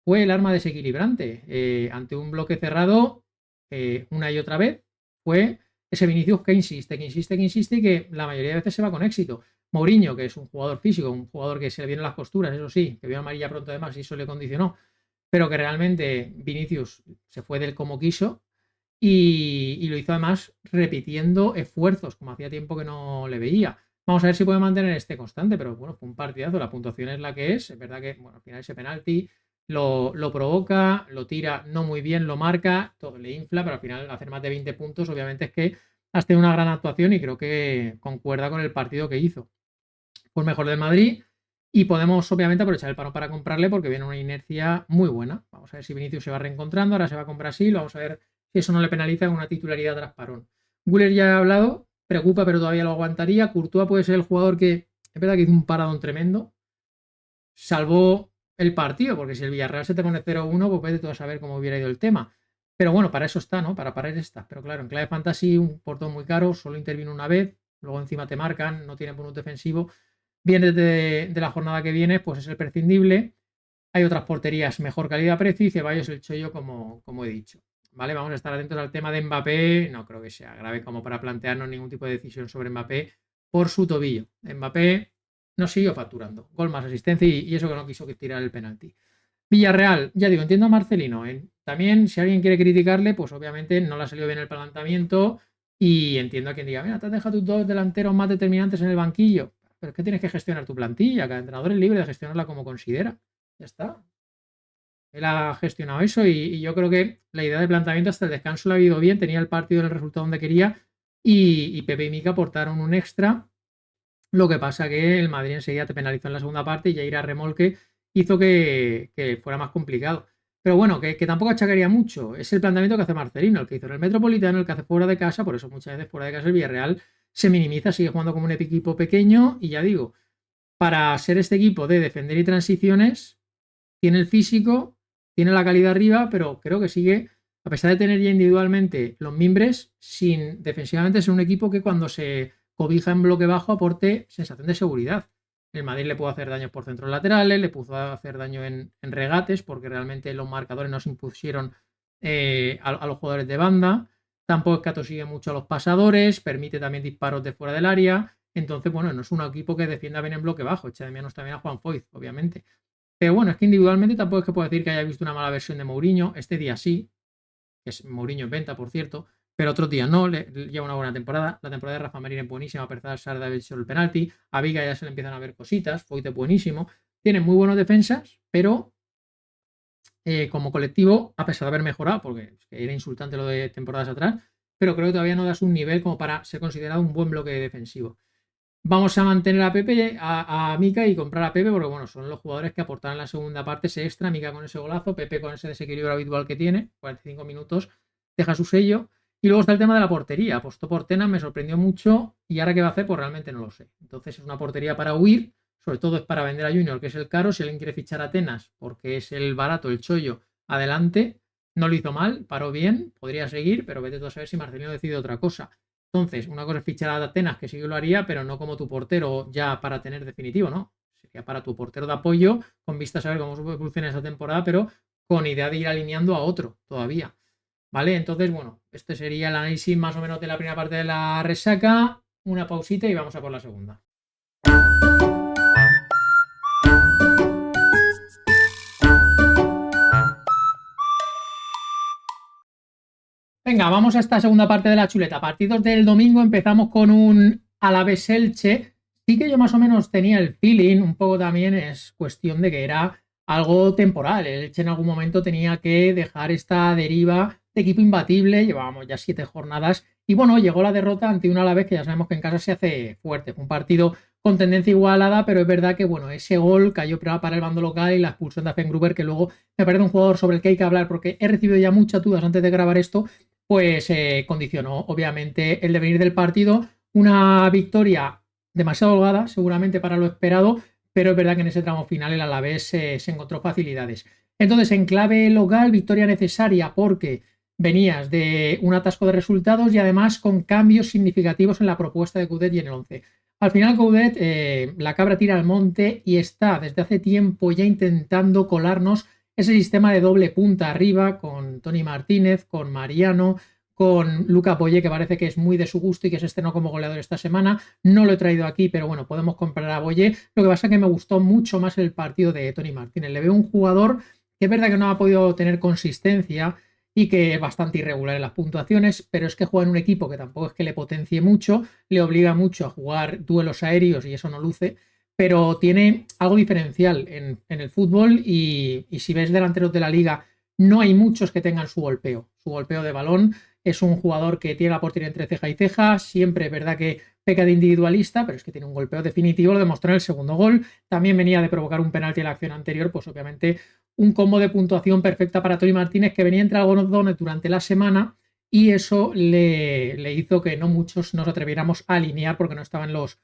fue el arma desequilibrante. Ante un bloque cerrado, una y otra vez, fue ese Vinicius que insiste, que insiste, que insiste y que la mayoría de veces se va con éxito. Mourinho, que es un jugador físico, un jugador que se le vienen las costuras, eso sí, que vio amarilla pronto además y eso le condicionó, pero que realmente Vinicius se fue del como quiso y lo hizo además repitiendo esfuerzos, como hacía tiempo que no le veía. Vamos a ver si puede mantener este constante, pero bueno, fue un partidazo, la puntuación es la que es verdad que bueno, al final ese penalti lo provoca, lo tira no muy bien, lo marca, todo le infla, pero al final hacer más de 20 puntos obviamente es que has tenido una gran actuación y creo que concuerda con el partido que hizo. Fue el mejor del Madrid y podemos obviamente aprovechar el parón para comprarle porque viene una inercia muy buena. Vamos a ver si Vinicius se va reencontrando, ahora se va con Brasil, vamos a ver si eso no le penaliza en una titularidad tras parón. Güler ya ha hablado, preocupa pero todavía lo aguantaría. Courtois puede ser el jugador que es verdad que hizo un paradón tremendo, salvó el partido, porque si el Villarreal se te pone 0-1, pues vete tú a saber cómo hubiera ido el tema. Pero bueno, para eso está, ¿no? Para parar esta. Pero claro, en clave fantasy, un portón muy caro, solo intervino una vez, luego encima te marcan, no tiene bonus defensivo. Viene de la jornada que viene, pues es el prescindible. Hay otras porterías mejor calidad-precio y Ceballos el chollo, como he dicho. ¿Vale? Vamos a estar atentos al tema de Mbappé. No creo que sea grave como para plantearnos ningún tipo de decisión sobre Mbappé por su tobillo. Mbappé no siguió facturando. Gol más asistencia y eso que no quiso tirar el penalti. Villarreal, ya digo, entiendo a Marcelino. También, si alguien quiere criticarle, pues obviamente no le ha salido bien el planteamiento y entiendo a quien diga, mira, te has dejado tus dos delanteros más determinantes en el banquillo. Pero es que tienes que gestionar tu plantilla, cada entrenador es libre de gestionarla como considera. Ya está. Él ha gestionado eso y yo creo que la idea de planteamiento hasta el descanso le ha ido bien, tenía el partido en el resultado donde quería y Pepe y Mica aportaron un extra. Lo que pasa que el Madrid enseguida te penalizó en la segunda parte y ya ir a remolque hizo que fuera más complicado. Pero bueno, que tampoco achacaría mucho. Es el planteamiento que hace Marcelino, el que hizo en el Metropolitano, el que hace fuera de casa. Por eso muchas veces fuera de casa el Villarreal se minimiza, sigue jugando como un equipo pequeño. Y ya digo, para ser este equipo de defender y transiciones, tiene el físico, tiene la calidad arriba, pero creo que sigue, a pesar de tener ya individualmente los mimbres, sin defensivamente ser un equipo que cuando se cobija en bloque bajo aporte sensación de seguridad. El Madrid le pudo hacer daño por centros laterales, le pudo hacer daño en regates, porque realmente los marcadores no se impusieron a los jugadores de banda. Tampoco es que atosigue mucho a los pasadores, permite también disparos de fuera del área. Entonces, bueno, no es un equipo que defienda bien en bloque bajo. Echa de menos también a Juan Foyth, obviamente. Pero bueno, es que individualmente tampoco es que pueda decir que haya visto una mala versión de Mourinho. Este día sí, que es Mourinho en venta, por cierto, pero otros días no, lleva una buena temporada. La temporada de Rafa Marín es buenísima, a pesar de haber hecho el penalti. A Viga ya se le empiezan a ver cositas, Foyt es buenísimo. Tiene muy buenas defensas, pero como colectivo, a pesar de haber mejorado, porque era insultante lo de temporadas atrás, pero creo que todavía no das un nivel como para ser considerado un buen bloque defensivo. Vamos a mantener a Pepe, a Mica y comprar a Pepe porque bueno, son los jugadores que aportan en la segunda parte ese extra, Mica con ese golazo, Pepe con ese desequilibrio habitual que tiene, 45 minutos, deja su sello. Y luego está el tema de la portería, apostó por Tenas, me sorprendió mucho y ahora qué va a hacer, pues realmente no lo sé. Entonces es una portería para huir, sobre todo es para vender a Junior, que es el caro, si alguien quiere fichar a Tenas porque es el barato, el chollo, adelante, no lo hizo mal, paró bien, podría seguir, pero vete tú a saber si Marcelino decide otra cosa. Entonces, una cosa es fichar a Atenas, que sí que lo haría, pero no como tu portero ya para tener definitivo, ¿no? Sería para tu portero de apoyo, con vistas a ver cómo evoluciona esa temporada, pero con idea de ir alineando a otro todavía. ¿Vale? Entonces, bueno, este sería el análisis más o menos de la primera parte de la resaca. Una pausita y vamos a por la segunda. Venga, vamos a esta segunda parte de la chuleta. Partidos del domingo, empezamos con un Alavés-Elche. Sí que yo más o menos tenía el feeling, un poco también es cuestión de que era algo temporal. El Elche en algún momento tenía que dejar esta deriva de equipo imbatible. Llevábamos ya 7 jornadas y bueno, llegó la derrota ante un Alavés que ya sabemos que en casa se hace fuerte. Fue un partido con tendencia igualada, pero es verdad que bueno, ese gol cayó para el bando local y la expulsión de Gruber, que luego me parece un jugador sobre el que hay que hablar porque he recibido ya muchas dudas antes de grabar esto, pues condicionó obviamente el devenir del partido. Una victoria demasiado holgada, seguramente para lo esperado, pero es verdad que en ese tramo final el Alavés se encontró facilidades. Entonces, en clave local, victoria necesaria porque venías de un atasco de resultados y además con cambios significativos en la propuesta de Coudet y en el 11. Al final, Coudet, la cabra tira al monte y está desde hace tiempo ya intentando colarnos ese sistema de doble punta arriba con Tony Martínez, con Mariano, con Luca Poyet, que parece que es muy de su gusto y que se estrenó como goleador esta semana. No lo he traído aquí, pero bueno, podemos comprar a Poyet. Lo que pasa es que me gustó mucho más el partido de Tony Martínez. Le veo un jugador que es verdad que no ha podido tener consistencia y que es bastante irregular en las puntuaciones, pero es que juega en un equipo que tampoco es que le potencie mucho, le obliga mucho a jugar duelos aéreos y eso no luce, pero tiene algo diferencial en el fútbol y si ves delanteros de la liga, no hay muchos que tengan su golpeo de balón. Es un jugador que tiene la portería entre ceja y ceja, siempre es verdad que peca de individualista, pero es que tiene un golpeo definitivo, lo demostró en el segundo gol. También venía de provocar un penalti en la acción anterior, pues obviamente un combo de puntuación perfecta para Tony Martínez, que venía entre algodones durante la semana y eso le hizo que no muchos nos atreviéramos a alinear porque no estaban los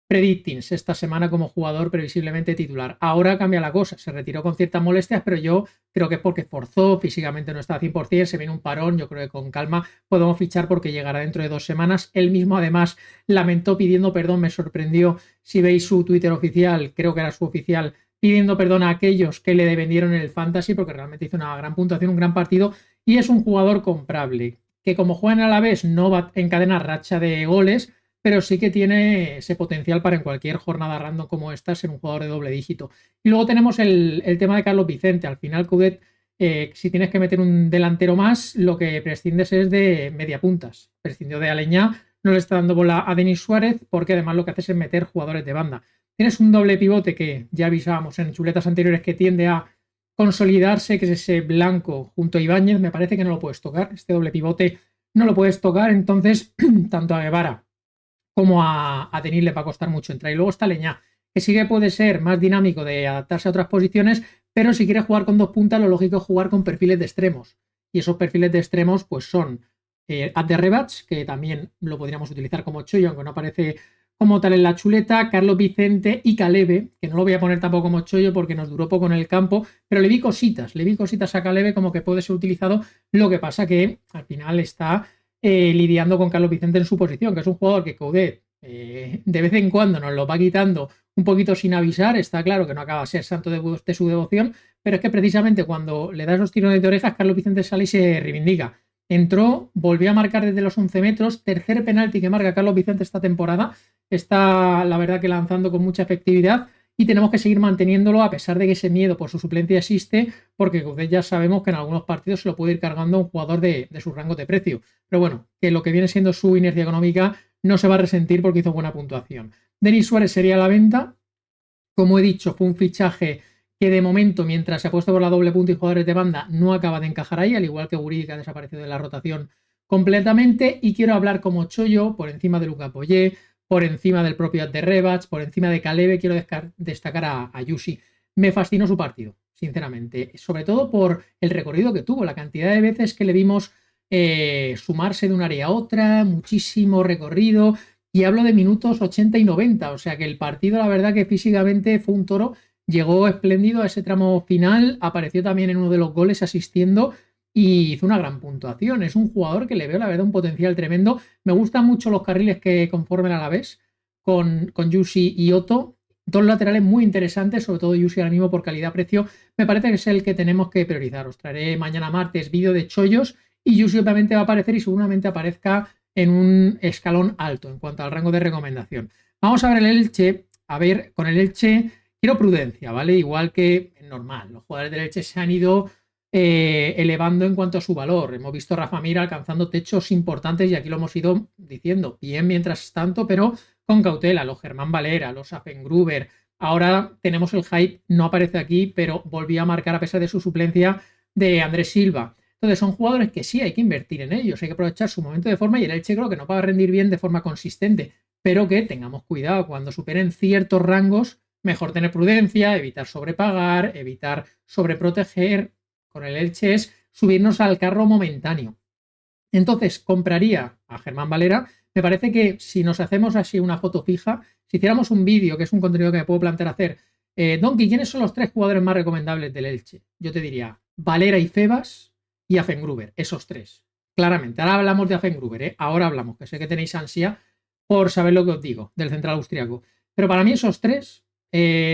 predictings esta semana como jugador previsiblemente titular. Ahora cambia la cosa, se retiró con ciertas molestias, pero yo creo que es porque forzó, físicamente no está al 100%, se viene un parón, yo creo que con calma podemos fichar porque llegará dentro de 2 semanas. Él mismo además lamentó pidiendo perdón, me sorprendió, si veis su Twitter oficial, creo que era su oficial, pidiendo perdón a aquellos que le vendieron en el Fantasy porque realmente hizo una gran puntuación, un gran partido y es un jugador comprable, que como juega en Alavés no va a encadenar racha de goles, pero sí que tiene ese potencial para en cualquier jornada random como esta ser un jugador de doble dígito. Y luego tenemos el tema de Carlos Vicente. Al final, Coudet, si tienes que meter un delantero más, lo que prescindes es de mediapuntas. Prescindió de Aleñá, no le está dando bola a Denis Suárez, porque además lo que haces es meter jugadores de banda. Tienes un doble pivote que ya avisábamos en chuletas anteriores que tiende a consolidarse, que es ese Blanco junto a Ibáñez. Me parece que no lo puedes tocar. Este doble pivote no lo puedes tocar, entonces tanto a Guevara como a Denis le va a costar mucho entrar. Y luego está Leñá, que sí que puede ser más dinámico de adaptarse a otras posiciones, pero si quieres jugar con 2 puntas, lo lógico es jugar con perfiles de extremos. Y esos perfiles de extremos, pues son Adder Rebats, que también lo podríamos utilizar como chollo, aunque no aparece como tal en la chuleta, Carlos Vicente y Calebe, que no lo voy a poner tampoco como chollo porque nos duró poco en el campo, pero le vi cositas a Calebe como que puede ser utilizado. Lo que pasa que al final está lidiando con Carlos Vicente en su posición, que es un jugador que Coudet de vez en cuando nos lo va quitando un poquito sin avisar. Está claro que no acaba de ser santo de su devoción, pero es que precisamente cuando le da esos tirones de orejas, Carlos Vicente sale y se reivindica. Entró, volvió a marcar desde los 11 metros, tercer penalti que marca Carlos Vicente esta temporada. Está, la verdad, que lanzando con mucha efectividad y tenemos que seguir manteniéndolo a pesar de que ese miedo por su suplencia existe, porque Coudet ya sabemos que en algunos partidos se lo puede ir cargando a un jugador de su rango de precio. Pero bueno, que lo que viene siendo su inercia económica no se va a resentir porque hizo buena puntuación. Denis Suárez sería a la venta. Como he dicho, fue un fichaje que de momento, mientras se ha puesto por la doble punta y jugadores de banda, no acaba de encajar ahí, al igual que Guridi, que ha desaparecido de la rotación completamente. Y quiero hablar como chollo, por encima de Luca Poyet, por encima del propio de Rebats, por encima de Calebe, quiero destacar a Yusi. Me fascinó su partido, sinceramente, sobre todo por el recorrido que tuvo, la cantidad de veces que le vimos sumarse de un área a otra, muchísimo recorrido, y hablo de minutos 80 y 90, o sea que el partido, la verdad que físicamente fue un toro, llegó espléndido a ese tramo final, apareció también en uno de los goles asistiendo y hizo una gran puntuación. Es un jugador que le veo, la verdad, un potencial tremendo. Me gustan mucho los carriles que conforman a la vez con Yusi y Otto. 2 laterales muy interesantes, sobre todo Yusi ahora mismo por calidad-precio. Me parece que es el que tenemos que priorizar. Os traeré mañana martes vídeo de chollos y Yusi obviamente va a aparecer y seguramente aparezca en un escalón alto en cuanto al rango de recomendación. Vamos a ver el Elche. A ver, con el Elche quiero prudencia, ¿vale? Igual que normal. Los jugadores del Elche se han ido elevando en cuanto a su valor. Hemos visto a Rafa Mir alcanzando techos importantes y aquí lo hemos ido diciendo bien mientras tanto, pero con cautela. Los Germán Valera, los Affengruber. Ahora tenemos el hype, no aparece aquí, pero volvió a marcar a pesar de su suplencia de Andrés Silva. Entonces son jugadores que sí hay que invertir en ellos, hay que aprovechar su momento de forma y el Elche creo que no va a rendir bien de forma consistente, pero que tengamos cuidado cuando superen ciertos rangos, mejor tener prudencia, evitar sobrepagar, evitar sobreproteger. Con el Elche es subirnos al carro momentáneo. Entonces, compraría a Germán Valera. Me parece que si nos hacemos así una foto fija, si hiciéramos un vídeo, que es un contenido que me puedo plantear hacer, Donkey, ¿quiénes son los 3 jugadores más recomendables del Elche? Yo te diría Valera y Febas y Affengruber, esos 3. Claramente. Ahora hablamos de Affengruber, ¿eh? Ahora hablamos, que sé que tenéis ansia por saber lo que os digo del central austriaco. Pero para mí esos 3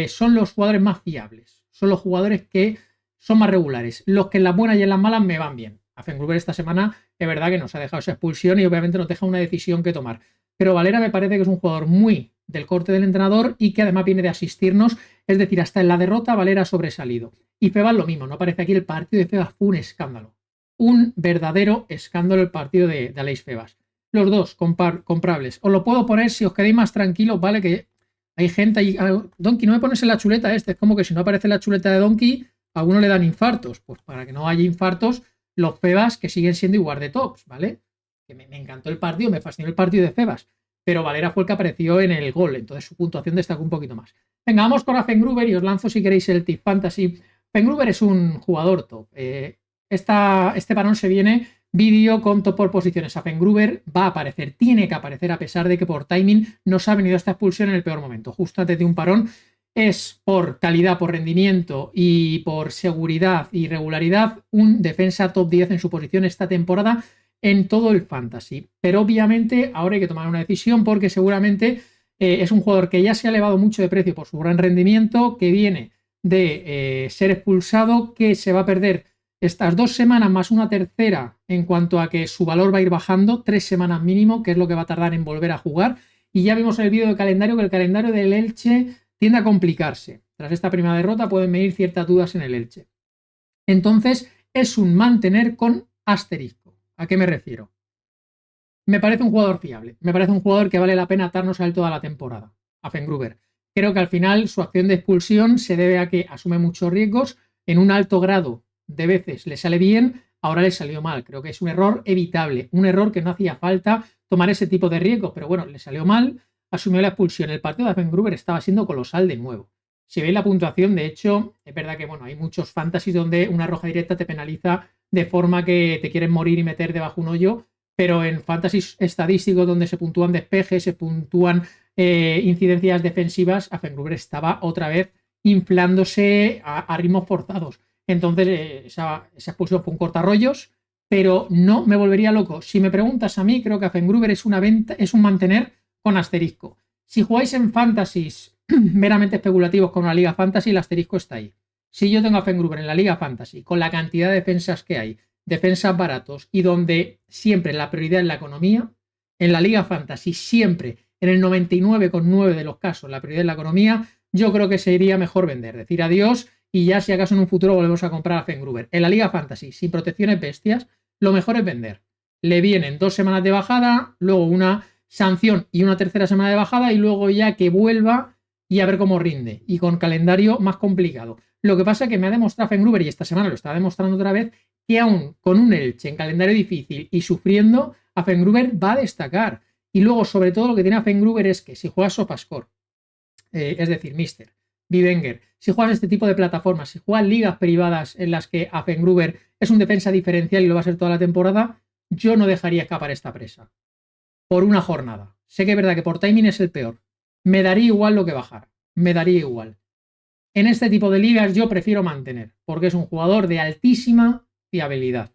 son los jugadores más fiables. Son los jugadores que son más regulares. Los que en las buenas y en las malas me van bien. Affengruber esta semana es verdad que nos ha dejado esa expulsión y obviamente nos deja una decisión que tomar. Pero Valera me parece que es un jugador muy del corte del entrenador y que además viene de asistirnos. Es decir, hasta en la derrota Valera ha sobresalido. Y Febas lo mismo. No aparece aquí el partido de Febas. Fue un escándalo. Un verdadero escándalo el partido de Aleix Febas. Los dos comprables. Os lo puedo poner si os quedáis más tranquilos, ¿vale? Que hay gente ahí. Donkey, no me pones en la chuleta este. Es como que si no aparece la chuleta de Donkey, a uno le dan infartos. Pues para que no haya infartos, los Febas que siguen siendo igual de tops, ¿vale? Que me encantó el partido, me fascinó el partido de Febas, pero Valera fue el que apareció en el gol, entonces su puntuación destacó un poquito más. Venga, vamos con Affengruber y os lanzo si queréis el tip fantasy. Affengruber es un jugador top. Este parón se viene vídeo con top por posiciones. Affengruber va a aparecer, tiene que aparecer a pesar de que por timing nos ha venido esta expulsión en el peor momento, justo antes de un parón. Es por calidad, por rendimiento y por seguridad y regularidad un defensa top 10 en su posición esta temporada en todo el fantasy. Pero obviamente ahora hay que tomar una decisión porque seguramente es un jugador que ya se ha elevado mucho de precio por su gran rendimiento, que viene de ser expulsado, que se va a perder estas 2 semanas más una tercera en cuanto a que su valor va a ir bajando, 3 semanas mínimo, que es lo que va a tardar en volver a jugar. Y ya vimos en el vídeo de calendario que el calendario del Elche tiende a complicarse. Tras esta primera derrota pueden venir ciertas dudas en el Elche. Entonces es un mantener con asterisco. ¿A qué me refiero? Me parece un jugador fiable. Me parece un jugador que vale la pena atarnos a él toda la temporada. Affengruber. Creo que al final su acción de expulsión se debe a que asume muchos riesgos. En un alto grado de veces le sale bien, ahora le salió mal. Creo que es un error evitable. Un error que no hacía falta tomar ese tipo de riesgos. Pero bueno, le salió mal. Asumió la expulsión. El partido de Affengruber estaba siendo colosal de nuevo. Si veis la puntuación, de hecho, es verdad que bueno, hay muchos fantasies donde una roja directa te penaliza de forma que te quieres morir y meter debajo un hoyo, pero en fantasies estadísticos donde se puntúan despejes, se puntúan incidencias defensivas, Affengruber estaba otra vez inflándose a ritmos forzados. Entonces, esa expulsión fue un cortarrollos, pero no me volvería loco. Si me preguntas a mí, creo que Affengruber es un mantener con asterisco. Si jugáis en fantasies meramente especulativos con una liga fantasy, el asterisco está ahí. Si yo tengo a Affengruber en la liga fantasy, con la cantidad de defensas que hay, defensas baratos y donde siempre la prioridad es la economía, en la liga fantasy siempre, en el 99,9 de los casos, la prioridad es la economía, yo creo que sería mejor vender, decir adiós y ya si acaso en un futuro volvemos a comprar a Affengruber. En la liga fantasy, sin protecciones bestias, lo mejor es vender. Le vienen 2 semanas de bajada, luego una sanción y una tercera semana de bajada y luego ya que vuelva y a ver cómo rinde. Y con calendario más complicado. Lo que pasa es que me ha demostrado Affengruber, y esta semana lo está demostrando otra vez, que aún con un Elche en calendario difícil y sufriendo, Affengruber va a destacar. Y luego, sobre todo, lo que tiene Affengruber es que si juegas Sofascore, es decir, Mister, Bivenger, si juegas este tipo de plataformas, si juegas ligas privadas en las que Affengruber es un defensa diferencial y lo va a ser toda la temporada, yo no dejaría escapar esta presa. Por una jornada. Sé que es verdad que por timing es el peor. Me daría igual lo que bajara. Me daría igual. En este tipo de ligas yo prefiero mantener, porque es un jugador de altísima fiabilidad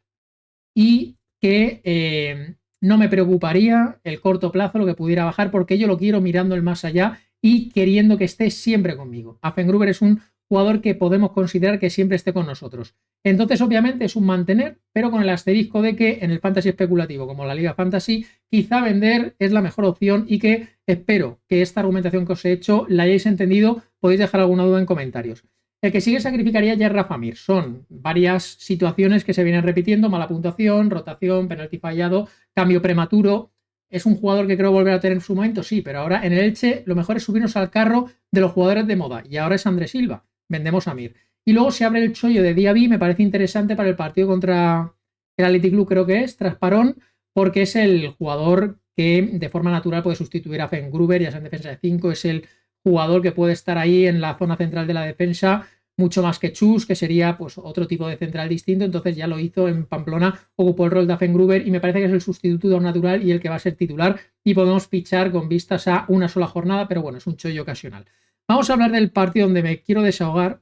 y que no me preocuparía el corto plazo lo que pudiera bajar, porque yo lo quiero mirando el más allá y queriendo que esté siempre conmigo. Affengruber es un jugador que podemos considerar que siempre esté con nosotros. Entonces, obviamente, es un mantener, pero con el asterisco de que en el fantasy especulativo, como la Liga Fantasy, quizá vender es la mejor opción y que espero que esta argumentación que os he hecho la hayáis entendido. Podéis dejar alguna duda en comentarios. El que sigue sacrificaría ya es Rafa Mir. Son varias situaciones que se vienen repitiendo: mala puntuación, rotación, penalti fallado, cambio prematuro. ¿Es un jugador que creo volver a tener en su momento? Sí, pero ahora en el Elche lo mejor es subirnos al carro de los jugadores de moda. Y ahora es Andrés Silva. Vendemos a Mir. Y luego se abre el chollo de Diaby, me parece interesante para el partido contra el Athletic Club, creo que es, tras parón, porque es el jugador que de forma natural puede sustituir a Gruber, ya sea en defensa de 5, es el jugador que puede estar ahí en la zona central de la defensa, mucho más que Chus, que sería pues otro tipo de central distinto. Entonces ya lo hizo en Pamplona, ocupó el rol de Gruber y me parece que es el sustituto natural y el que va a ser titular, y podemos fichar con vistas a una sola jornada, pero bueno, es un chollo ocasional. Vamos a hablar del partido donde me quiero desahogar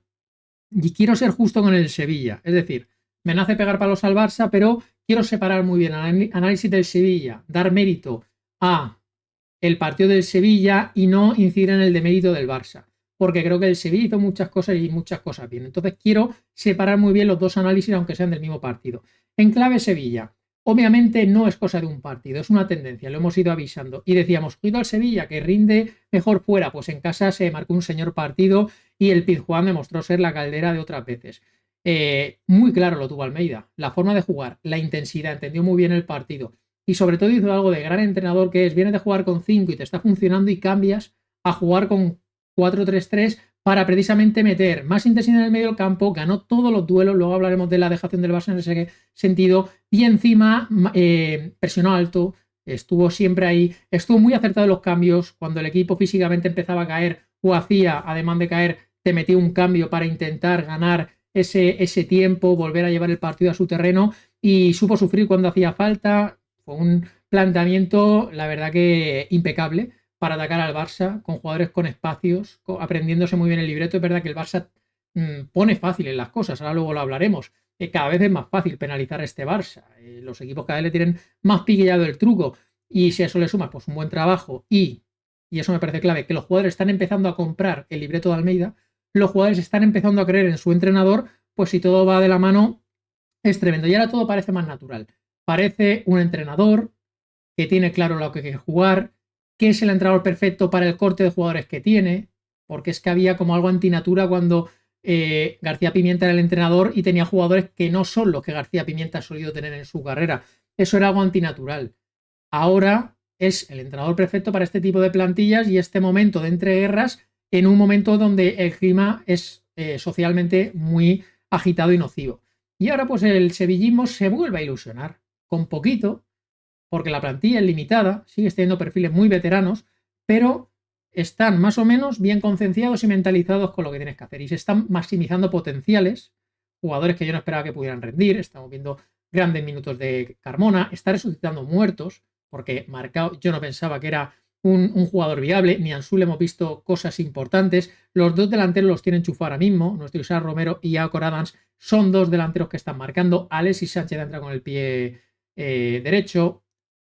y quiero ser justo con el Sevilla. Es decir, me nace pegar palos al Barça, pero quiero separar muy bien el análisis del Sevilla, dar mérito a el partido del Sevilla y no incidir en el demérito del Barça, porque creo que el Sevilla hizo muchas cosas y muchas cosas bien. Entonces quiero separar muy bien los dos análisis, aunque sean del mismo partido. En clave Sevilla, obviamente no es cosa de un partido, es una tendencia, lo hemos ido avisando. Y decíamos, cuidado al Sevilla, que rinde mejor fuera. Pues en casa se marcó un señor partido y el Pizjuán demostró ser la caldera de otras veces. Muy claro lo tuvo Almeida, la forma de jugar, la intensidad, entendió muy bien el partido. Y sobre todo hizo algo de gran entrenador, que es: vienes de jugar con 5 y te está funcionando y cambias a jugar con 4-3-3 para precisamente meter más intensidad en el medio del campo. Ganó todos los duelos, luego hablaremos de la dejación del Barça en ese sentido, y encima presionó alto, estuvo siempre ahí, estuvo muy acertado en los cambios. Cuando el equipo físicamente empezaba a caer o hacía, además de caer, te metía un cambio para intentar ganar ese tiempo, volver a llevar el partido a su terreno, y supo sufrir cuando hacía falta. Fue un planteamiento, la verdad, que impecable para atacar al Barça, con jugadores con espacios, aprendiéndose muy bien el libreto. Es verdad que el Barça pone fácil en las cosas, ahora luego lo hablaremos. Cada vez es más fácil penalizar a este Barça. Los equipos cada vez le tienen más pillado el truco, y si a eso le sumas pues un buen trabajo y eso me parece clave, que los jugadores están empezando a comprar el libreto de Almeida, los jugadores están empezando a creer en su entrenador, pues si todo va de la mano es tremendo. Y ahora todo parece más natural. Parece un entrenador que tiene claro lo que quiere jugar, que es el entrenador perfecto para el corte de jugadores que tiene, porque es que había como algo antinatura cuando García Pimienta era el entrenador y tenía jugadores que no son los que García Pimienta ha solido tener en su carrera. Eso era algo antinatural. Ahora es el entrenador perfecto para este tipo de plantillas y este momento de entreguerras, en un momento donde el clima es socialmente muy agitado y nocivo. Y ahora pues el sevillismo se vuelve a ilusionar, con poquito, porque la plantilla es limitada, sigues teniendo perfiles muy veteranos, pero están más o menos bien concienciados y mentalizados con lo que tienes que hacer, y se están maximizando potenciales, jugadores que yo no esperaba que pudieran rendir. Estamos viendo grandes minutos de Carmona, está resucitando muertos, porque Marcao yo no pensaba que era un jugador viable, ni Ansu le hemos visto cosas importantes. Los dos delanteros los tienen enchufados ahora mismo, nuestro Isaac Romero y Jacob Adams son dos delanteros que están marcando. Alexis Sánchez entra con el pie derecho,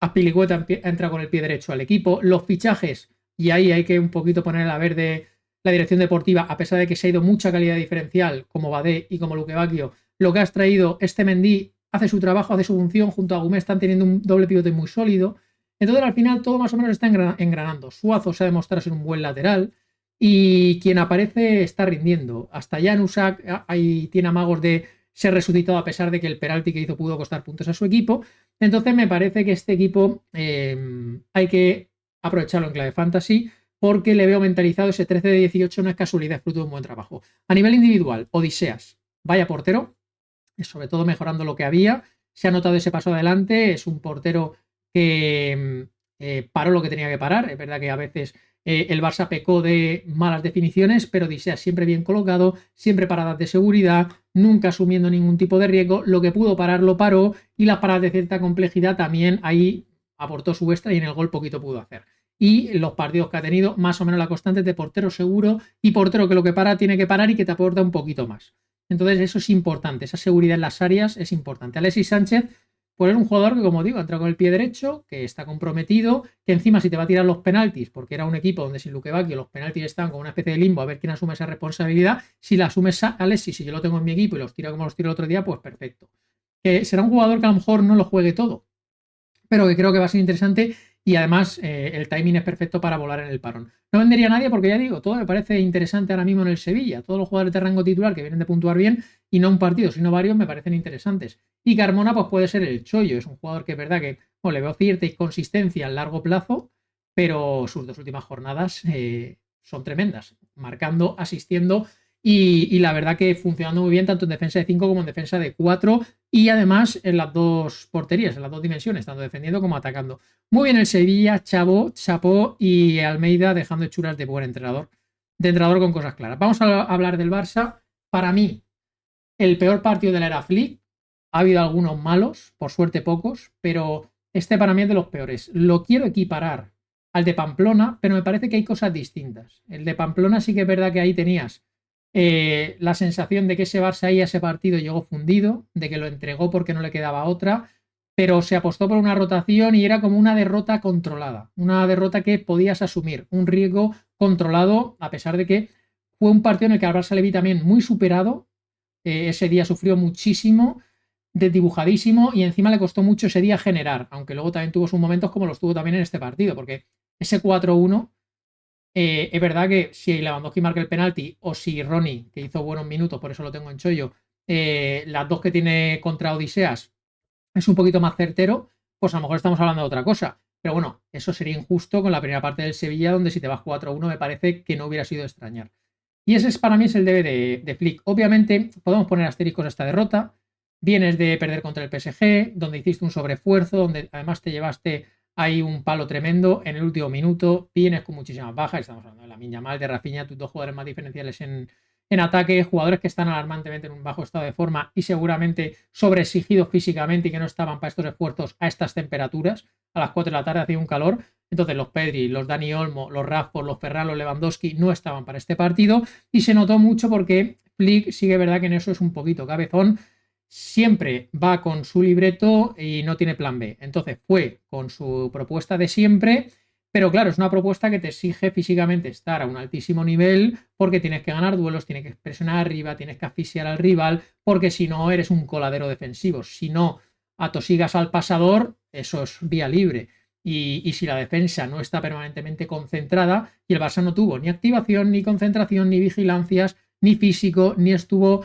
Azpilicueta entra con el pie derecho al equipo. Los fichajes, y ahí hay que un poquito poner a ver de la dirección deportiva, a pesar de que se ha ido mucha calidad diferencial, como Badé y como Luque Bacchio, lo que has traído este Mendy hace su trabajo, hace su función, junto a Gumé están teniendo un doble pivote muy sólido. Entonces al final todo más o menos está engranando. Suazo se ha demostrado ser un buen lateral y quien aparece está rindiendo. Hasta Jan Usak ahí tiene amagos de ser resucitado, a pesar de que el penalti que hizo pudo costar puntos a su equipo. Entonces me parece que este equipo hay que aprovecharlo en clave fantasy, porque le veo mentalizado. Ese 13 de 18 no es casualidad, es fruto de un buen trabajo. A nivel individual, Odiseas, vaya portero, sobre todo mejorando lo que había. Se ha notado ese paso adelante, es un portero que paró lo que tenía que parar. Es verdad que a veces el Barça pecó de malas definiciones, pero Odiseas siempre bien colocado, siempre paradas de seguridad, nunca asumiendo ningún tipo de riesgo. Lo que pudo parar lo paró, y las paradas de cierta complejidad también ahí aportó su extra, y en el gol poquito pudo hacer. Y los partidos que ha tenido, más o menos la constante de portero seguro y portero que lo que para tiene que parar y que te aporta un poquito más. Entonces eso es importante, esa seguridad en las áreas es importante. Alexis Sánchez, pues es un jugador que, como digo, entra con el pie derecho, que está comprometido, que encima si te va a tirar los penaltis, porque era un equipo donde sin Luque Bacchio los penaltis están con una especie de limbo, a ver quién asume esa responsabilidad. Si la asume Alexis, si yo lo tengo en mi equipo y los tira como los tiro el otro día, pues perfecto. Será un jugador que a lo mejor no lo juegue todo, pero que creo que va a ser interesante y además el timing es perfecto para volar en el parón. No vendería a nadie porque ya digo, todo me parece interesante ahora mismo en el Sevilla. Todos los jugadores de rango titular que vienen de puntuar bien y no un partido, sino varios, me parecen interesantes. Y Carmona pues puede ser el chollo, es un jugador que es verdad que le veo cierta inconsistencia a largo plazo, pero sus dos últimas jornadas son tremendas, marcando, asistiendo y la verdad que funcionando muy bien tanto en defensa de 5 como en defensa de 4 y además en las dos porterías, en las dos dimensiones, tanto defendiendo como atacando. Muy bien el Sevilla, Chapó y Almeida dejando hechuras de entrenador con cosas claras. Vamos a hablar del Barça. Para mí, el peor partido de la era Flick. Ha habido algunos malos, por suerte pocos, pero este para mí es de los peores. Lo quiero equiparar al de Pamplona, pero me parece que hay cosas distintas. El de Pamplona sí que es verdad que ahí tenías la sensación de que ese Barça ahí a ese partido llegó fundido, de que lo entregó porque no le quedaba otra, pero se apostó por una rotación y era como una derrota controlada, una derrota que podías asumir, un riesgo controlado, a pesar de que fue un partido en el que al Barça le vi también muy superado. Ese día sufrió muchísimo, desdibujadísimo y encima le costó mucho ese día generar, aunque luego también tuvo sus momentos como los tuvo también en este partido, porque ese 4-1 es verdad que si Lewandowski marca el penalti o si Ronnie, que hizo buenos minutos, por eso lo tengo en chollo, las dos que tiene contra Odiseas es un poquito más certero, pues a lo mejor estamos hablando de otra cosa. Pero bueno, eso sería injusto con la primera parte del Sevilla, donde si te vas 4-1 me parece que no hubiera sido extrañar. Y ese es, para mí es el debe de Flick. Obviamente podemos poner asteriscos a esta derrota. Vienes de perder contra el PSG, donde hiciste un sobreesfuerzo, donde además te llevaste ahí un palo tremendo en el último minuto. Vienes con muchísimas bajas. Estamos hablando de Lamine Yamal, de Rafinha, tus dos jugadores más diferenciales en ataque, jugadores que están alarmantemente en un bajo estado de forma y seguramente sobreexigidos físicamente y que no estaban para estos esfuerzos a estas temperaturas. A las 4 de la tarde hacía un calor. Entonces los Pedri, los Dani Olmo, los Rashford, los Ferran, los Lewandowski no estaban para este partido y se notó mucho porque Flick sigue verdad que en eso es un poquito cabezón. Siempre va con su libreto y no tiene plan B. Entonces fue con su propuesta de siempre, pero claro, es una propuesta que te exige físicamente estar a un altísimo nivel porque tienes que ganar duelos, tienes que presionar arriba, tienes que asfixiar al rival, porque si no eres un coladero defensivo. Si no atosigas al pasador, eso es vía libre. Y si la defensa no está permanentemente concentrada, y el Barça no tuvo ni activación, ni concentración, ni vigilancias, ni físico, ni estuvo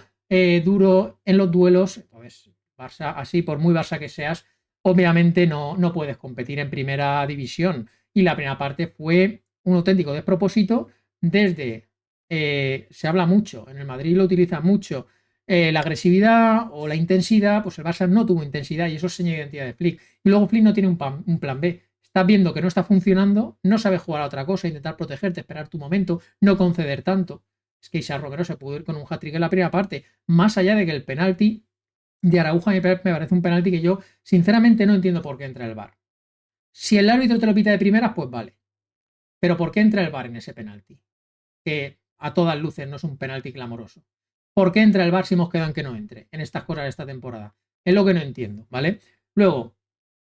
duro en los duelos, entonces Barça, así por muy Barça que seas, obviamente no puedes competir en primera división. Y la primera parte fue un auténtico despropósito desde, se habla mucho, en el Madrid lo utiliza mucho, la agresividad o la intensidad, pues el Barça no tuvo intensidad y eso es señal de identidad de Flick. Y luego Flick no tiene un plan B. Estás viendo que no está funcionando, no sabes jugar a otra cosa, intentar protegerte, esperar tu momento, no conceder tanto. Es que Isaac Romero se pudo ir con un hat-trick en la primera parte, más allá de que el penalti de Araujo me parece un penalti que yo sinceramente no entiendo por qué entra el VAR. Si el árbitro te lo pita de primeras, pues vale. Pero ¿por qué entra el VAR en ese penalti? Que a todas luces no es un penalti clamoroso. ¿Por qué entra el VAR si hemos quedado en que no entre en estas cosas de esta temporada? Es lo que no entiendo, ¿vale? Luego,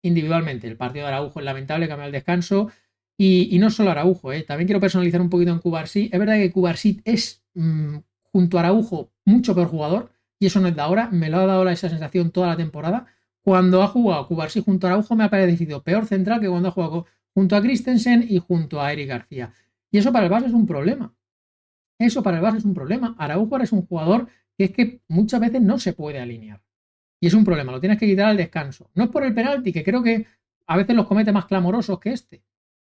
individualmente, el partido de Araujo es lamentable, cambia el descanso. Y no solo Araujo, también quiero personalizar un poquito en Cubarsí. Es verdad que Cubarsí es, junto a Araujo, mucho peor jugador, y eso no es de ahora, me lo ha dado esa sensación toda la temporada. Cuando ha jugado Cubarsí junto a Araujo, me ha parecido peor central que cuando ha jugado junto a Christensen y junto a Eric García. Y eso para el Barça es un problema. Eso para el Barça es un problema. Araujo es un jugador que es que muchas veces no se puede alinear. Y es un problema, lo tienes que quitar al descanso. No es por el penalti, que creo que a veces los comete más clamorosos que este.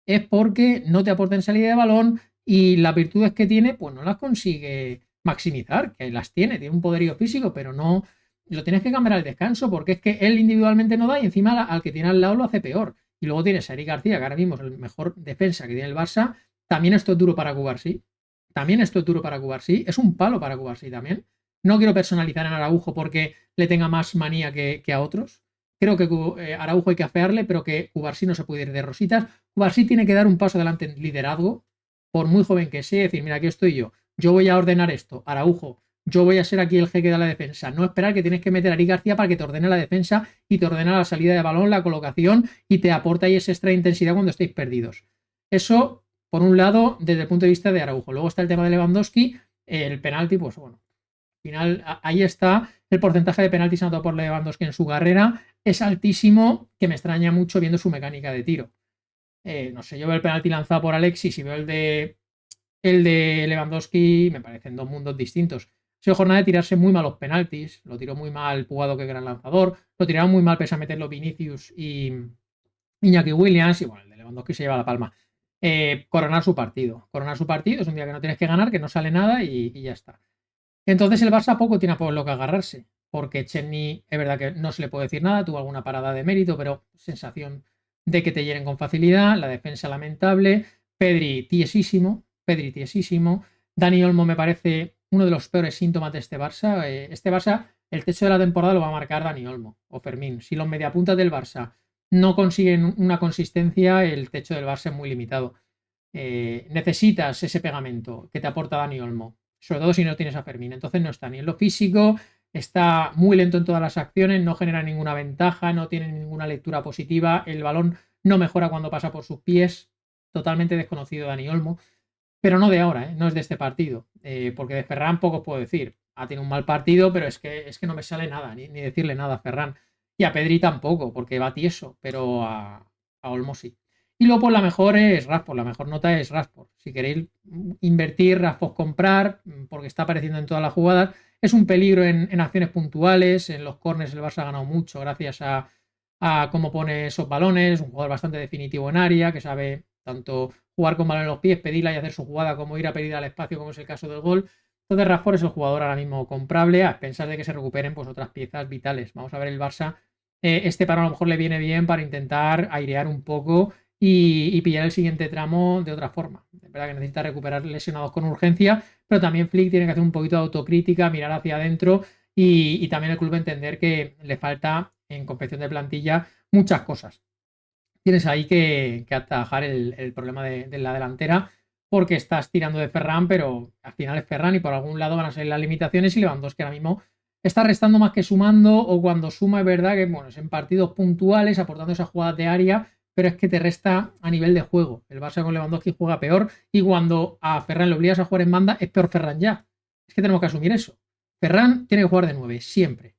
Es porque no te aporta en salida de balón y las virtudes que tiene, pues no las consigue maximizar, que las tiene un poderío físico, pero no lo tienes que cambiar al descanso porque es que él individualmente no da y encima al que tiene al lado lo hace peor. Y luego tienes a Eric García, que ahora mismo es el mejor defensa que tiene el Barça. También esto es duro para Cubarsí. También esto es duro para Cubarsí. Es un palo para Cubarsí también. No quiero personalizar en Araujo porque le tenga más manía que a otros. Creo que Araujo hay que afearle, pero que Cubarsí no se puede ir de rositas. Cubarsí tiene que dar un paso adelante en liderazgo, por muy joven que sea, decir, mira, aquí estoy yo. Yo voy a ordenar esto. Araujo, yo voy a ser aquí el jeque de la defensa. No esperar que tienes que meter a Eric García para que te ordene la defensa y te ordene la salida de balón, la colocación y te aporta ahí esa extra intensidad cuando estéis perdidos. Eso, por un lado, desde el punto de vista de Araujo. Luego está el tema de Lewandowski, el penalti, pues bueno, al final ahí está el porcentaje de penaltis anotado por Lewandowski en su carrera. Es altísimo, que me extraña mucho viendo su mecánica de tiro. No sé, yo veo el penalti lanzado por Alexis y veo el de Lewandowski, me parecen dos mundos distintos. Ha sido jornada de tirarse muy mal los penaltis, lo tiró muy mal Pugado, que gran lanzador, lo tiraron muy mal pese a meterlo Vinicius y Iñaki Williams, y bueno, el de Lewandowski se lleva la palma. Coronar su partido. Coronar su partido es un día que no tienes que ganar, que no sale nada y ya está. Entonces el Barça poco tiene por lo que agarrarse, porque Chesney es verdad que no se le puede decir nada, tuvo alguna parada de mérito, pero sensación de que te hieren con facilidad, la defensa lamentable, Pedri tiesísimo, Dani Olmo me parece uno de los peores síntomas de este Barça. Este Barça, el techo de la temporada lo va a marcar Dani Olmo o Fermín. Si los mediapuntas del Barça no consiguen una consistencia, el techo del Barça es muy limitado. Necesitas ese pegamento que te aporta Dani Olmo, sobre todo si no tienes a Fermín. Entonces no está ni en lo físico, está muy lento en todas las acciones, no genera ninguna ventaja, no tiene ninguna lectura positiva, el balón no mejora cuando pasa por sus pies, totalmente desconocido Dani Olmo, pero no de ahora, no es de este partido, porque de Ferran poco puedo decir. Ha tenido un mal partido, pero es que no me sale nada, ni decirle nada a Ferran. Y a Pedri tampoco, porque va tieso, pero a Olmo sí. Y luego, pues la mejor es Rashford, la mejor nota es Rashford. Si queréis invertir, Rashford comprar, porque está apareciendo en todas las jugadas. Es un peligro en acciones puntuales, en los corners el Barça ha ganado mucho gracias a cómo pone esos balones, un jugador bastante definitivo en área, que sabe tanto jugar con balón en los pies, pedirla y hacer su jugada, como ir a pedir al espacio, como es el caso del gol. Entonces Rashford es el jugador ahora mismo comprable, a pensar de que se recuperen pues otras piezas vitales. Vamos a ver el Barça. Este paro a lo mejor le viene bien para intentar airear un poco y pillar el siguiente tramo de otra forma. Es verdad que necesita recuperar lesionados con urgencia, pero también Flick tiene que hacer un poquito de autocrítica, mirar hacia adentro y también el club entender que le falta en confección de plantilla muchas cosas. Tienes ahí que atajar el problema de la delantera, porque estás tirando de Ferran, pero al final es Ferran y por algún lado van a salir las limitaciones y Lewandowski ahora mismo está restando más que sumando, o cuando suma es verdad que bueno, es en partidos puntuales, aportando esas jugadas de área, pero es que te resta a nivel de juego. El Barça con Lewandowski juega peor y cuando a Ferran le obligas a jugar en banda es peor Ferran ya. Es que tenemos que asumir eso. Ferran tiene que jugar de 9, siempre.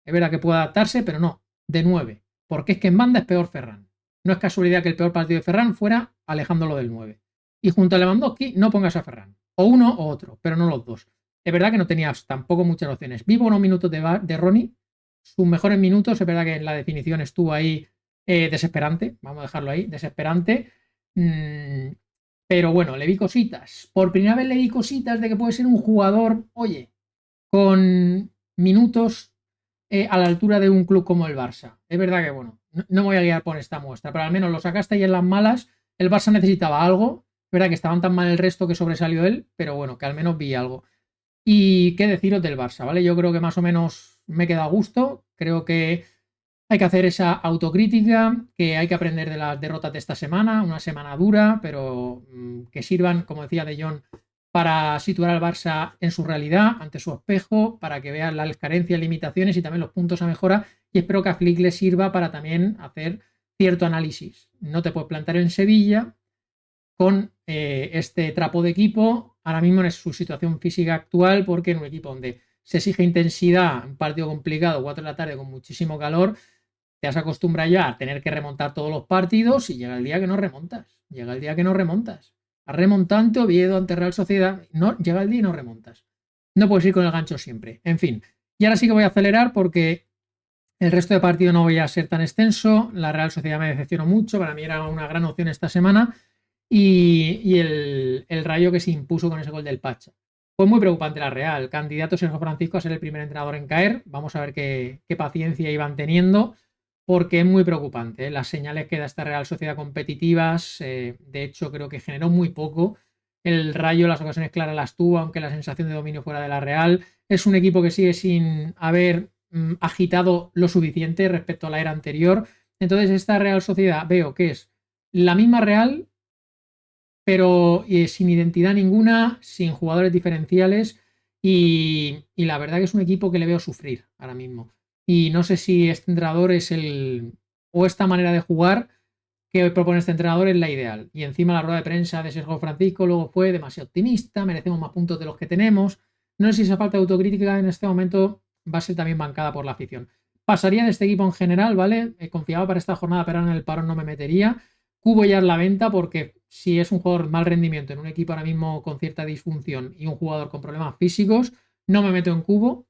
Es verdad que puede adaptarse, pero no, de 9. Porque es que en banda es peor Ferran. No es casualidad que el peor partido de Ferran fuera alejándolo del 9. Y junto a Lewandowski no pongas a Ferran. O uno o otro, pero no los dos. Es verdad que no tenías tampoco muchas opciones. Vivo unos minutos de Ronnie. Sus mejores minutos, es verdad que en la definición estuvo ahí desesperante. Vamos a dejarlo ahí, desesperante. Pero bueno, le vi cositas. Por primera vez le vi cositas de que puede ser un jugador, oye, con minutos a la altura de un club como el Barça. Es verdad que, bueno, no me voy a guiar por esta muestra, pero al menos lo sacaste ahí en las malas. El Barça necesitaba algo. Es verdad que estaban tan mal el resto que sobresalió él, pero bueno, que al menos vi algo. Y qué deciros del Barça, ¿vale? Yo creo que más o menos me queda a gusto. Creo que hay que hacer esa autocrítica, que hay que aprender de las derrotas de esta semana, una semana dura, pero que sirvan, como decía De Jong, para situar al Barça en su realidad, ante su espejo, para que vean las carencias, limitaciones y también los puntos a mejora. Y espero que a Flick le sirva para también hacer cierto análisis. No te puedes plantar en Sevilla con este trapo de equipo, ahora mismo en su situación física actual, porque en un equipo donde se exige intensidad, un partido complicado, 4 de la tarde con muchísimo calor, te has acostumbrado ya a tener que remontar todos los partidos y llega el día que no remontas. Llega el día que no remontas. Has remontado ante Oviedo, ante Real Sociedad, no, llega el día y no remontas. No puedes ir con el gancho siempre. En fin, y ahora sí que voy a acelerar porque el resto de partido no voy a ser tan extenso. La Real Sociedad me decepcionó mucho, para mí era una gran opción esta semana. Y el Rayo que se impuso con ese gol del Pacha. Fue muy preocupante la Real. Candidato Sergio Francisco a ser el primer entrenador en caer. Vamos a ver qué paciencia iban teniendo, porque es muy preocupante. Las señales que da esta Real Sociedad competitivas, de hecho creo que generó muy poco. El Rayo las ocasiones claras las tuvo, aunque la sensación de dominio fuera de la Real. Es un equipo que sigue sin haber agitado lo suficiente respecto a la era anterior. Entonces esta Real Sociedad veo que es la misma Real, pero sin identidad ninguna, sin jugadores diferenciales y la verdad que es un equipo que le veo sufrir ahora mismo. Y no sé si este entrenador es o esta manera de jugar que propone este entrenador es la ideal. Y encima la rueda de prensa de Sergio Francisco luego fue demasiado optimista, merecemos más puntos de los que tenemos. No sé si esa falta de autocrítica en este momento va a ser también bancada por la afición. Pasaría de este equipo en general, ¿vale? Confiaba para esta jornada, pero en el parón no me metería. Cubo ya es la venta porque si es un jugador mal rendimiento en un equipo ahora mismo con cierta disfunción y un jugador con problemas físicos, no me meto en Cubo.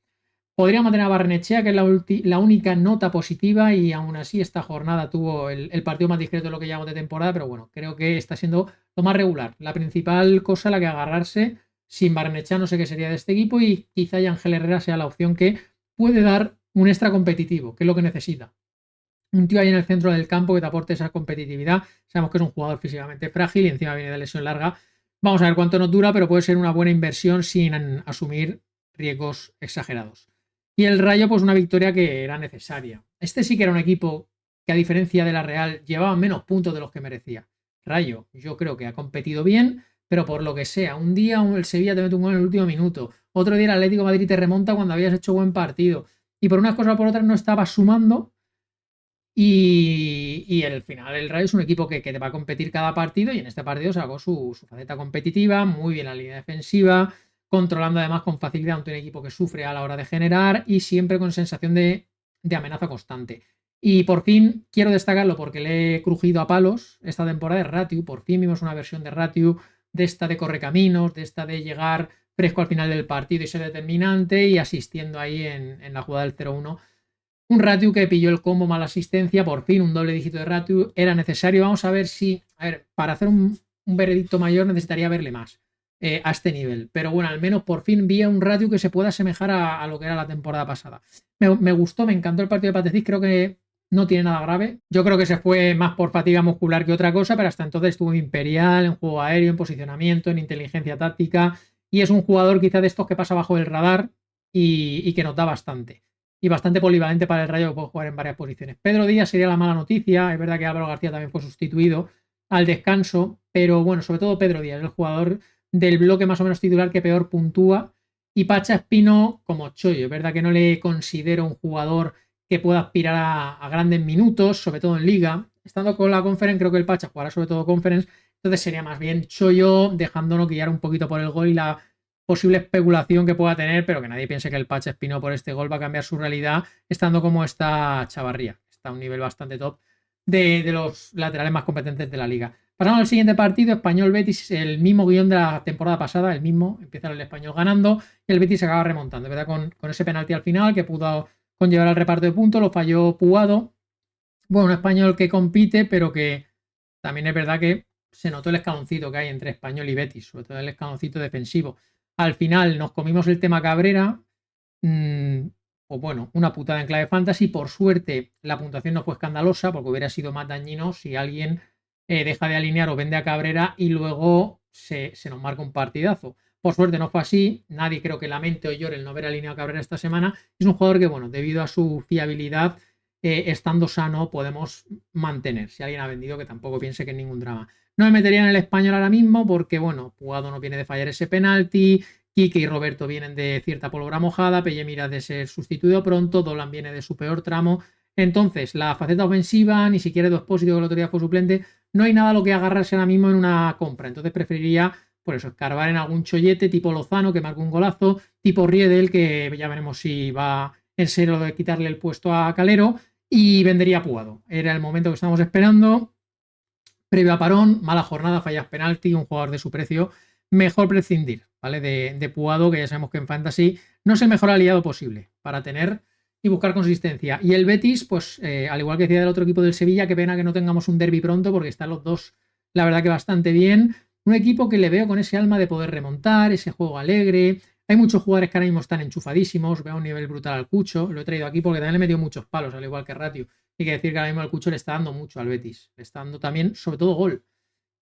Podría mantener a Barrenechea, que es la única nota positiva, y aún así esta jornada tuvo el partido más discreto de lo que llevamos de temporada, pero bueno, creo que está siendo lo más regular. La principal cosa a la que agarrarse, sin Barrenechea no sé qué sería de este equipo, y quizá Ángel Herrera sea la opción que puede dar un extra competitivo, que es lo que necesita. Un tío ahí en el centro del campo que te aporte esa competitividad. Sabemos que es un jugador físicamente frágil y encima viene de lesión larga. Vamos a ver cuánto nos dura, pero puede ser una buena inversión sin asumir riesgos exagerados. Y el Rayo, pues una victoria que era necesaria. Este sí que era un equipo que, a diferencia de la Real, llevaba menos puntos de los que merecía. Rayo, yo creo que ha competido bien, pero por lo que sea, un día el Sevilla te mete un gol en el último minuto, otro día el Atlético de Madrid te remonta cuando habías hecho buen partido. Y por unas cosas o por otras no estaba sumando y al final el Rayo es un equipo que te va a competir cada partido y en este partido sacó su faceta competitiva, muy bien la línea defensiva, controlando además con facilidad ante un equipo que sufre a la hora de generar y siempre con sensación de amenaza constante. Y por fin quiero destacarlo porque le he crujido a palos esta temporada de Ratiu. Por fin vimos una versión de Ratiu, de esta de correcaminos, de esta de llegar fresco al final del partido y ser determinante y asistiendo ahí en la jugada del 0-1. Un Ratiu que pilló el combo mala asistencia, por fin un doble dígito de Ratiu era necesario. Vamos a ver si, para hacer un veredicto mayor necesitaría verle más a este nivel. Pero bueno, al menos por fin vi a un Ratiu que se pueda asemejar a lo que era la temporada pasada. Me gustó, me encantó el partido de Patecic, creo que no tiene nada grave. Yo creo que se fue más por fatiga muscular que otra cosa, pero hasta entonces estuvo imperial en juego aéreo, en posicionamiento, en inteligencia táctica y es un jugador quizá de estos que pasa bajo el radar y que nos da bastante y bastante polivalente para el Rayo que puede jugar en varias posiciones. Pedro Díaz sería la mala noticia, es verdad que Álvaro García también fue sustituido al descanso, pero bueno, sobre todo Pedro Díaz, el jugador del bloque más o menos titular que peor puntúa, y Pacha Espino como chollo, es verdad que no le considero un jugador que pueda aspirar a grandes minutos, sobre todo en Liga. Estando con la Conference, creo que el Pacha jugará sobre todo Conference, entonces sería más bien chollo, dejándonos guiar un poquito por el gol y la posible especulación que pueda tener, pero que nadie piense que el Pacha Espino por este gol va a cambiar su realidad, estando como está Chavarría. Está a un nivel bastante top de los laterales más competentes de la liga. Pasamos al siguiente partido, Español Betis, el mismo guión de la temporada pasada, el mismo, empieza el Español ganando y el Betis se acaba remontando, ¿verdad? Con ese penalti al final que pudo conllevar al reparto de puntos, lo falló Puado. Bueno, un Español que compite, pero que también es verdad que se notó el escaloncito que hay entre Español y Betis, sobre todo el escaloncito defensivo. Al final nos comimos el tema Cabrera, pues bueno, una putada en clave fantasy. Por suerte la puntuación no fue escandalosa porque hubiera sido más dañino si alguien deja de alinear o vende a Cabrera y luego se nos marca un partidazo. Por suerte no fue así, nadie creo que lamente o llore el no haber alineado a Cabrera esta semana. Es un jugador que, bueno, debido a su fiabilidad, estando sano podemos mantener. Si alguien ha vendido, que tampoco piense que es ningún drama. No me metería en el Español ahora mismo porque, bueno, Puado no viene de fallar ese penalti, Quique y Roberto vienen de cierta pólvora mojada, Pellemira de ser sustituido pronto, Dolan viene de su peor tramo. Entonces, la faceta ofensiva, ni siquiera Edu Expósito, que el otro día fue suplente, no hay nada a lo que agarrarse ahora mismo en una compra. Entonces preferiría, por eso, escarbar en algún chollete tipo Lozano, que marca un golazo, tipo Riedel, que ya veremos si va en serio de quitarle el puesto a Calero, y vendería a Puado. Era el momento que estábamos esperando. Previo a parón, mala jornada, fallas penalti, un jugador de su precio, mejor prescindir, ¿vale? De Puado, que ya sabemos que en Fantasy no es el mejor aliado posible para tener y buscar consistencia. Y el Betis, pues al igual que decía del otro equipo del Sevilla, qué pena que no tengamos un derbi pronto porque están los dos, la verdad que bastante bien. Un equipo que le veo con ese alma de poder remontar, ese juego alegre. Hay muchos jugadores que ahora mismo están enchufadísimos, veo un nivel brutal al Cucho, lo he traído aquí porque también le he metido muchos palos, al igual que Ratio. Hay que decir que ahora mismo el Cucho le está dando mucho al Betis. Le está dando también, sobre todo, gol,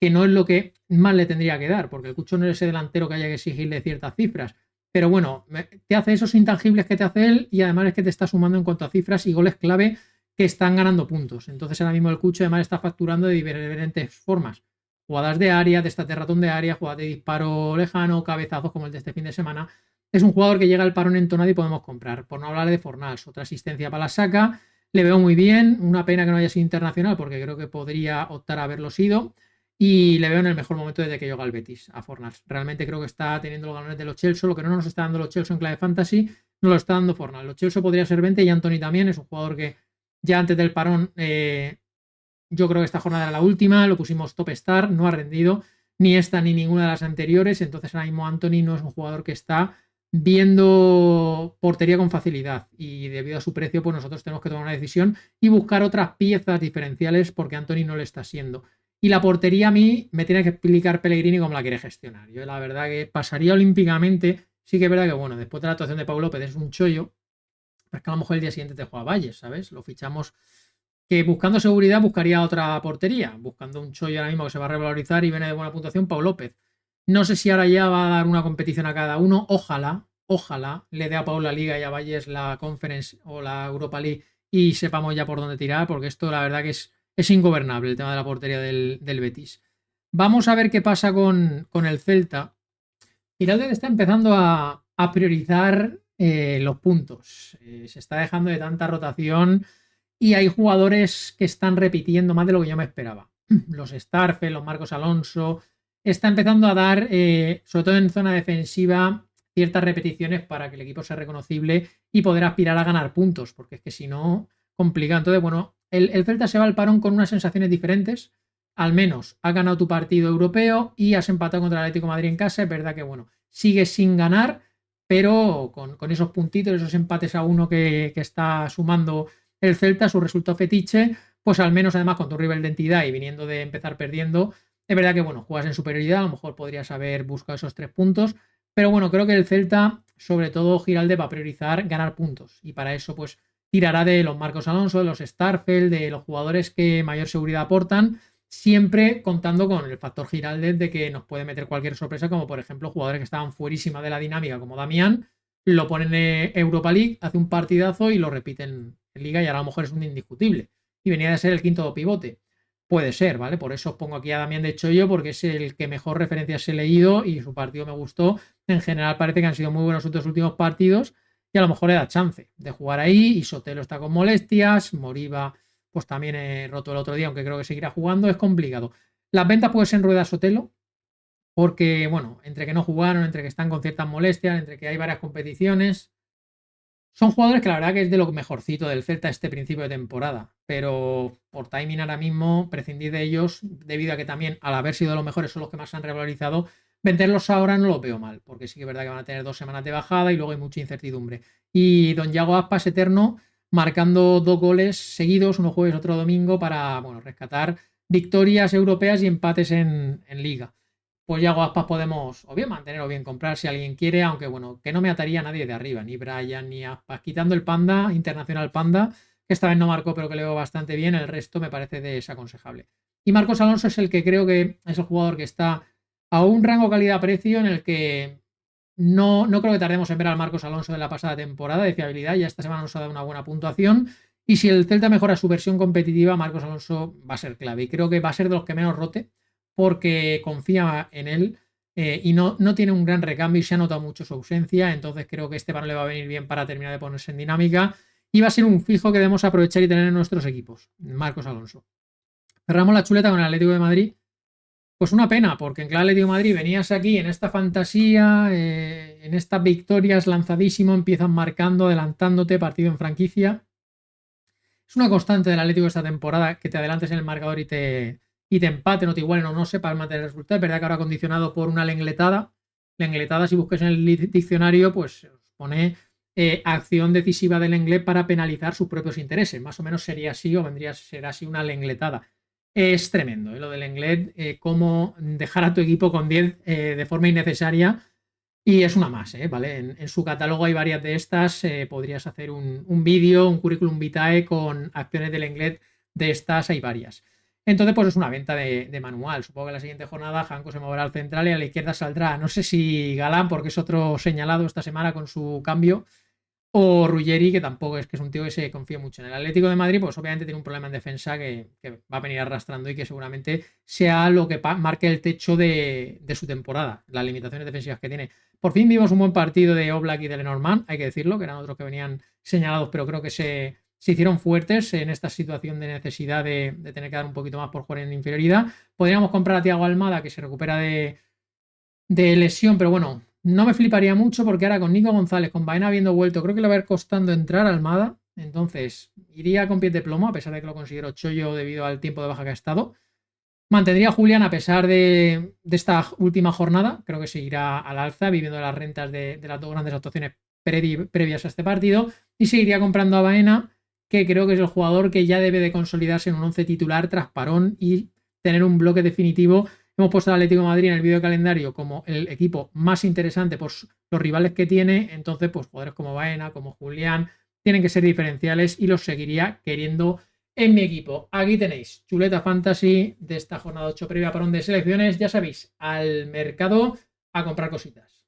que no es lo que más le tendría que dar, porque el Cucho no es ese delantero que haya que exigirle ciertas cifras. Pero bueno, te hace esos intangibles que te hace él y además es que te está sumando en cuanto a cifras y goles clave que están ganando puntos. Entonces ahora mismo el Cucho además está facturando de diferentes formas. Jugadas de área, de estate ratón de área, jugadas de disparo lejano, cabezazos como el de este fin de semana. Es un jugador que llega al parón entonado y podemos comprar. Por no hablar de Fornals, otra asistencia para la saca. Le veo muy bien, una pena que no haya sido internacional porque creo que podría optar a haberlo sido y le veo en el mejor momento desde que llega al Betis, a Fornals. Realmente creo que está teniendo los galones de los Chelsea, lo que no nos está dando los Chelsea en clave fantasy, no lo está dando Fornals. Los Chelsea podría ser 20 y Anthony también, es un jugador que ya antes del parón Yo creo que esta jornada era la última, lo pusimos top star, no ha rendido ni esta ni ninguna de las anteriores, entonces ahora mismo Anthony no es un jugador que está viendo portería con facilidad y debido a su precio pues nosotros tenemos que tomar una decisión y buscar otras piezas diferenciales porque Anthony no le está siendo. Y la portería a mí me tiene que explicar Pellegrini cómo la quiere gestionar. Yo la verdad que pasaría olímpicamente, sí que es verdad que bueno, después de la actuación de Pau López es un chollo, pero es que a lo mejor el día siguiente te juega Valles, ¿sabes? Lo fichamos que buscando seguridad buscaría otra portería, buscando un chollo ahora mismo que se va a revalorizar y viene de buena puntuación, Pau López. No sé si ahora ya va a dar una competición a cada uno, ojalá le dé a Pau la Liga y a Valles la Conference o la Europa League y sepamos ya por dónde tirar, porque esto la verdad que es ingobernable el tema de la portería del Betis. Vamos a ver qué pasa con el Celta. Giraldez está empezando a priorizar los puntos. Se está dejando de tanta rotación y hay jugadores que están repitiendo más de lo que yo me esperaba. Los Starfe, los Marcos Alonso. Está empezando a dar, sobre todo en zona defensiva, ciertas repeticiones para que el equipo sea reconocible y poder aspirar a ganar puntos, porque es que si no, complica. Entonces, bueno, el Celta se va al parón con unas sensaciones diferentes. Al menos has ganado tu partido europeo y has empatado contra el Atlético de Madrid en casa. Es verdad que, bueno, sigues sin ganar, pero con esos puntitos, esos empates a uno que está sumando el Celta, su resultado fetiche, pues al menos además con tu rival de identidad y viniendo de empezar perdiendo, es verdad que, bueno, juegas en superioridad, a lo mejor podrías haber buscado esos 3 puntos, pero bueno, creo que el Celta, sobre todo Giraldez, va a priorizar ganar puntos y para eso, pues tirará de los Marcos Alonso, de los Starfelt, de los jugadores que mayor seguridad aportan, siempre contando con el factor Giraldez de que nos puede meter cualquier sorpresa, como por ejemplo jugadores que estaban fuerísima de la dinámica, como Damián, lo ponen en Europa League, hace un partidazo y lo repiten en Liga y ahora a lo mejor es un indiscutible. Y venía de ser el quinto pivote. Puede ser, ¿vale? Por eso os pongo aquí a Damián de Chollo, porque es el que mejor referencias he leído y su partido me gustó. En general parece que han sido muy buenos sus dos últimos partidos y a lo mejor le da chance de jugar ahí. Y Sotelo está con molestias, Moriba pues también he roto el otro día, aunque creo que seguirá jugando, es complicado. Las ventas pueden ser en rueda Sotelo, porque, bueno, entre que no jugaron, entre que están con ciertas molestias, entre que hay varias competiciones, son jugadores que la verdad que es de lo mejorcito del Celta este principio de temporada, pero por timing ahora mismo prescindir de ellos, debido a que también al haber sido los mejores son los que más se han revalorizado, venderlos ahora no lo veo mal, porque sí que es verdad que van a tener 2 semanas de bajada y luego hay mucha incertidumbre. Y don Yago Aspas eterno marcando 2 goles seguidos, uno jueves, otro domingo, para bueno, rescatar victorias europeas y empates en Liga. Pues Yago Aspas podemos o bien mantener o bien comprar si alguien quiere, aunque bueno, que no me ataría a nadie de arriba, ni Brian ni Aspas, quitando el Panda, Internacional Panda, que esta vez no marcó pero que le veo bastante bien, el resto me parece desaconsejable. Y Marcos Alonso es el que creo que es el jugador que está a un rango calidad-precio en el que no creo que tardemos en ver al Marcos Alonso de la pasada temporada de fiabilidad, ya esta semana nos ha dado una buena puntuación. Y si el Celta mejora su versión competitiva, Marcos Alonso va a ser clave. Y creo que va a ser de los que menos rote, porque confía en él y no tiene un gran recambio y se ha notado mucho su ausencia. Entonces creo que este paro le va a venir bien para terminar de ponerse en dinámica. Y va a ser un fijo que debemos aprovechar y tener en nuestros equipos. Marcos Alonso. Cerramos la chuleta con el Atlético de Madrid. Pues una pena, porque en claro Atlético de Madrid venías aquí en esta fantasía, en estas victorias lanzadísimo, empiezan marcando, adelantándote, partido en franquicia. Es una constante del Atlético esta temporada que te adelantes en el marcador y te empate, no te igualen o no sepas mantener el resultado. Es verdad que ahora condicionado por una lengletada. Lengletada, si busques en el diccionario, pues os pone acción decisiva del inglés para penalizar sus propios intereses. Más o menos sería así o vendría a ser así una lengletada. Es tremendo, lo del inglés, cómo dejar a tu equipo con 10 de forma innecesaria. Y es una más, ¿vale? En su catálogo hay varias de estas. Podrías hacer un vídeo, un currículum vitae con acciones del inglés de estas, hay varias. Entonces, pues es una venta de manual. Supongo que en la siguiente jornada Janko se moverá al central y a la izquierda saldrá, no sé si Galán, porque es otro señalado esta semana con su cambio, o Ruggeri, que tampoco es que es un tío que se confía mucho. En el Atlético de Madrid, pues obviamente tiene un problema en defensa que va a venir arrastrando y que seguramente sea lo que marque el techo de su temporada, las limitaciones defensivas que tiene. Por fin vimos un buen partido de Oblak y de Lenormand, hay que decirlo, que eran otros que venían señalados, pero creo que se hicieron fuertes en esta situación de necesidad de tener que dar un poquito más por jugar en inferioridad. Podríamos comprar a Thiago Almada, que se recupera de lesión, pero bueno, no me fliparía mucho porque ahora con Nico González, con Baena habiendo vuelto, creo que le va a ir costando entrar a Almada. Entonces, iría con pies de plomo, a pesar de que lo considero chollo debido al tiempo de baja que ha estado. Mantendría a Julián a pesar de esta última jornada. Creo que seguirá al alza, viviendo las rentas de las dos grandes actuaciones previas a este partido. Y seguiría comprando a Baena, que creo que es el jugador que ya debe de consolidarse en un 11 titular tras parón y tener un bloque definitivo. Hemos puesto al Atlético de Madrid en el vídeo calendario como el equipo más interesante por los rivales que tiene. Entonces, pues jugadores como Baena, como Julián, tienen que ser diferenciales y los seguiría queriendo en mi equipo. Aquí tenéis chuleta fantasy de esta jornada 8 previa parón de selecciones. Ya sabéis, al mercado a comprar cositas.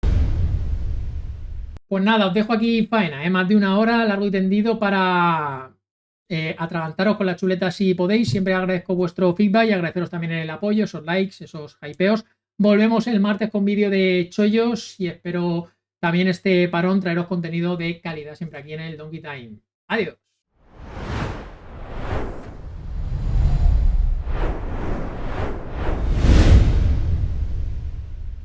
Pues nada, os dejo aquí faena, más de una hora, largo y tendido, para atragantaros con la chuleta si podéis. Siempre agradezco vuestro feedback y agradeceros también el apoyo, esos likes, esos hypeos. Volvemos el martes con vídeo de chollos y espero también este parón traeros contenido de calidad siempre aquí en el Donkey Time. Adiós.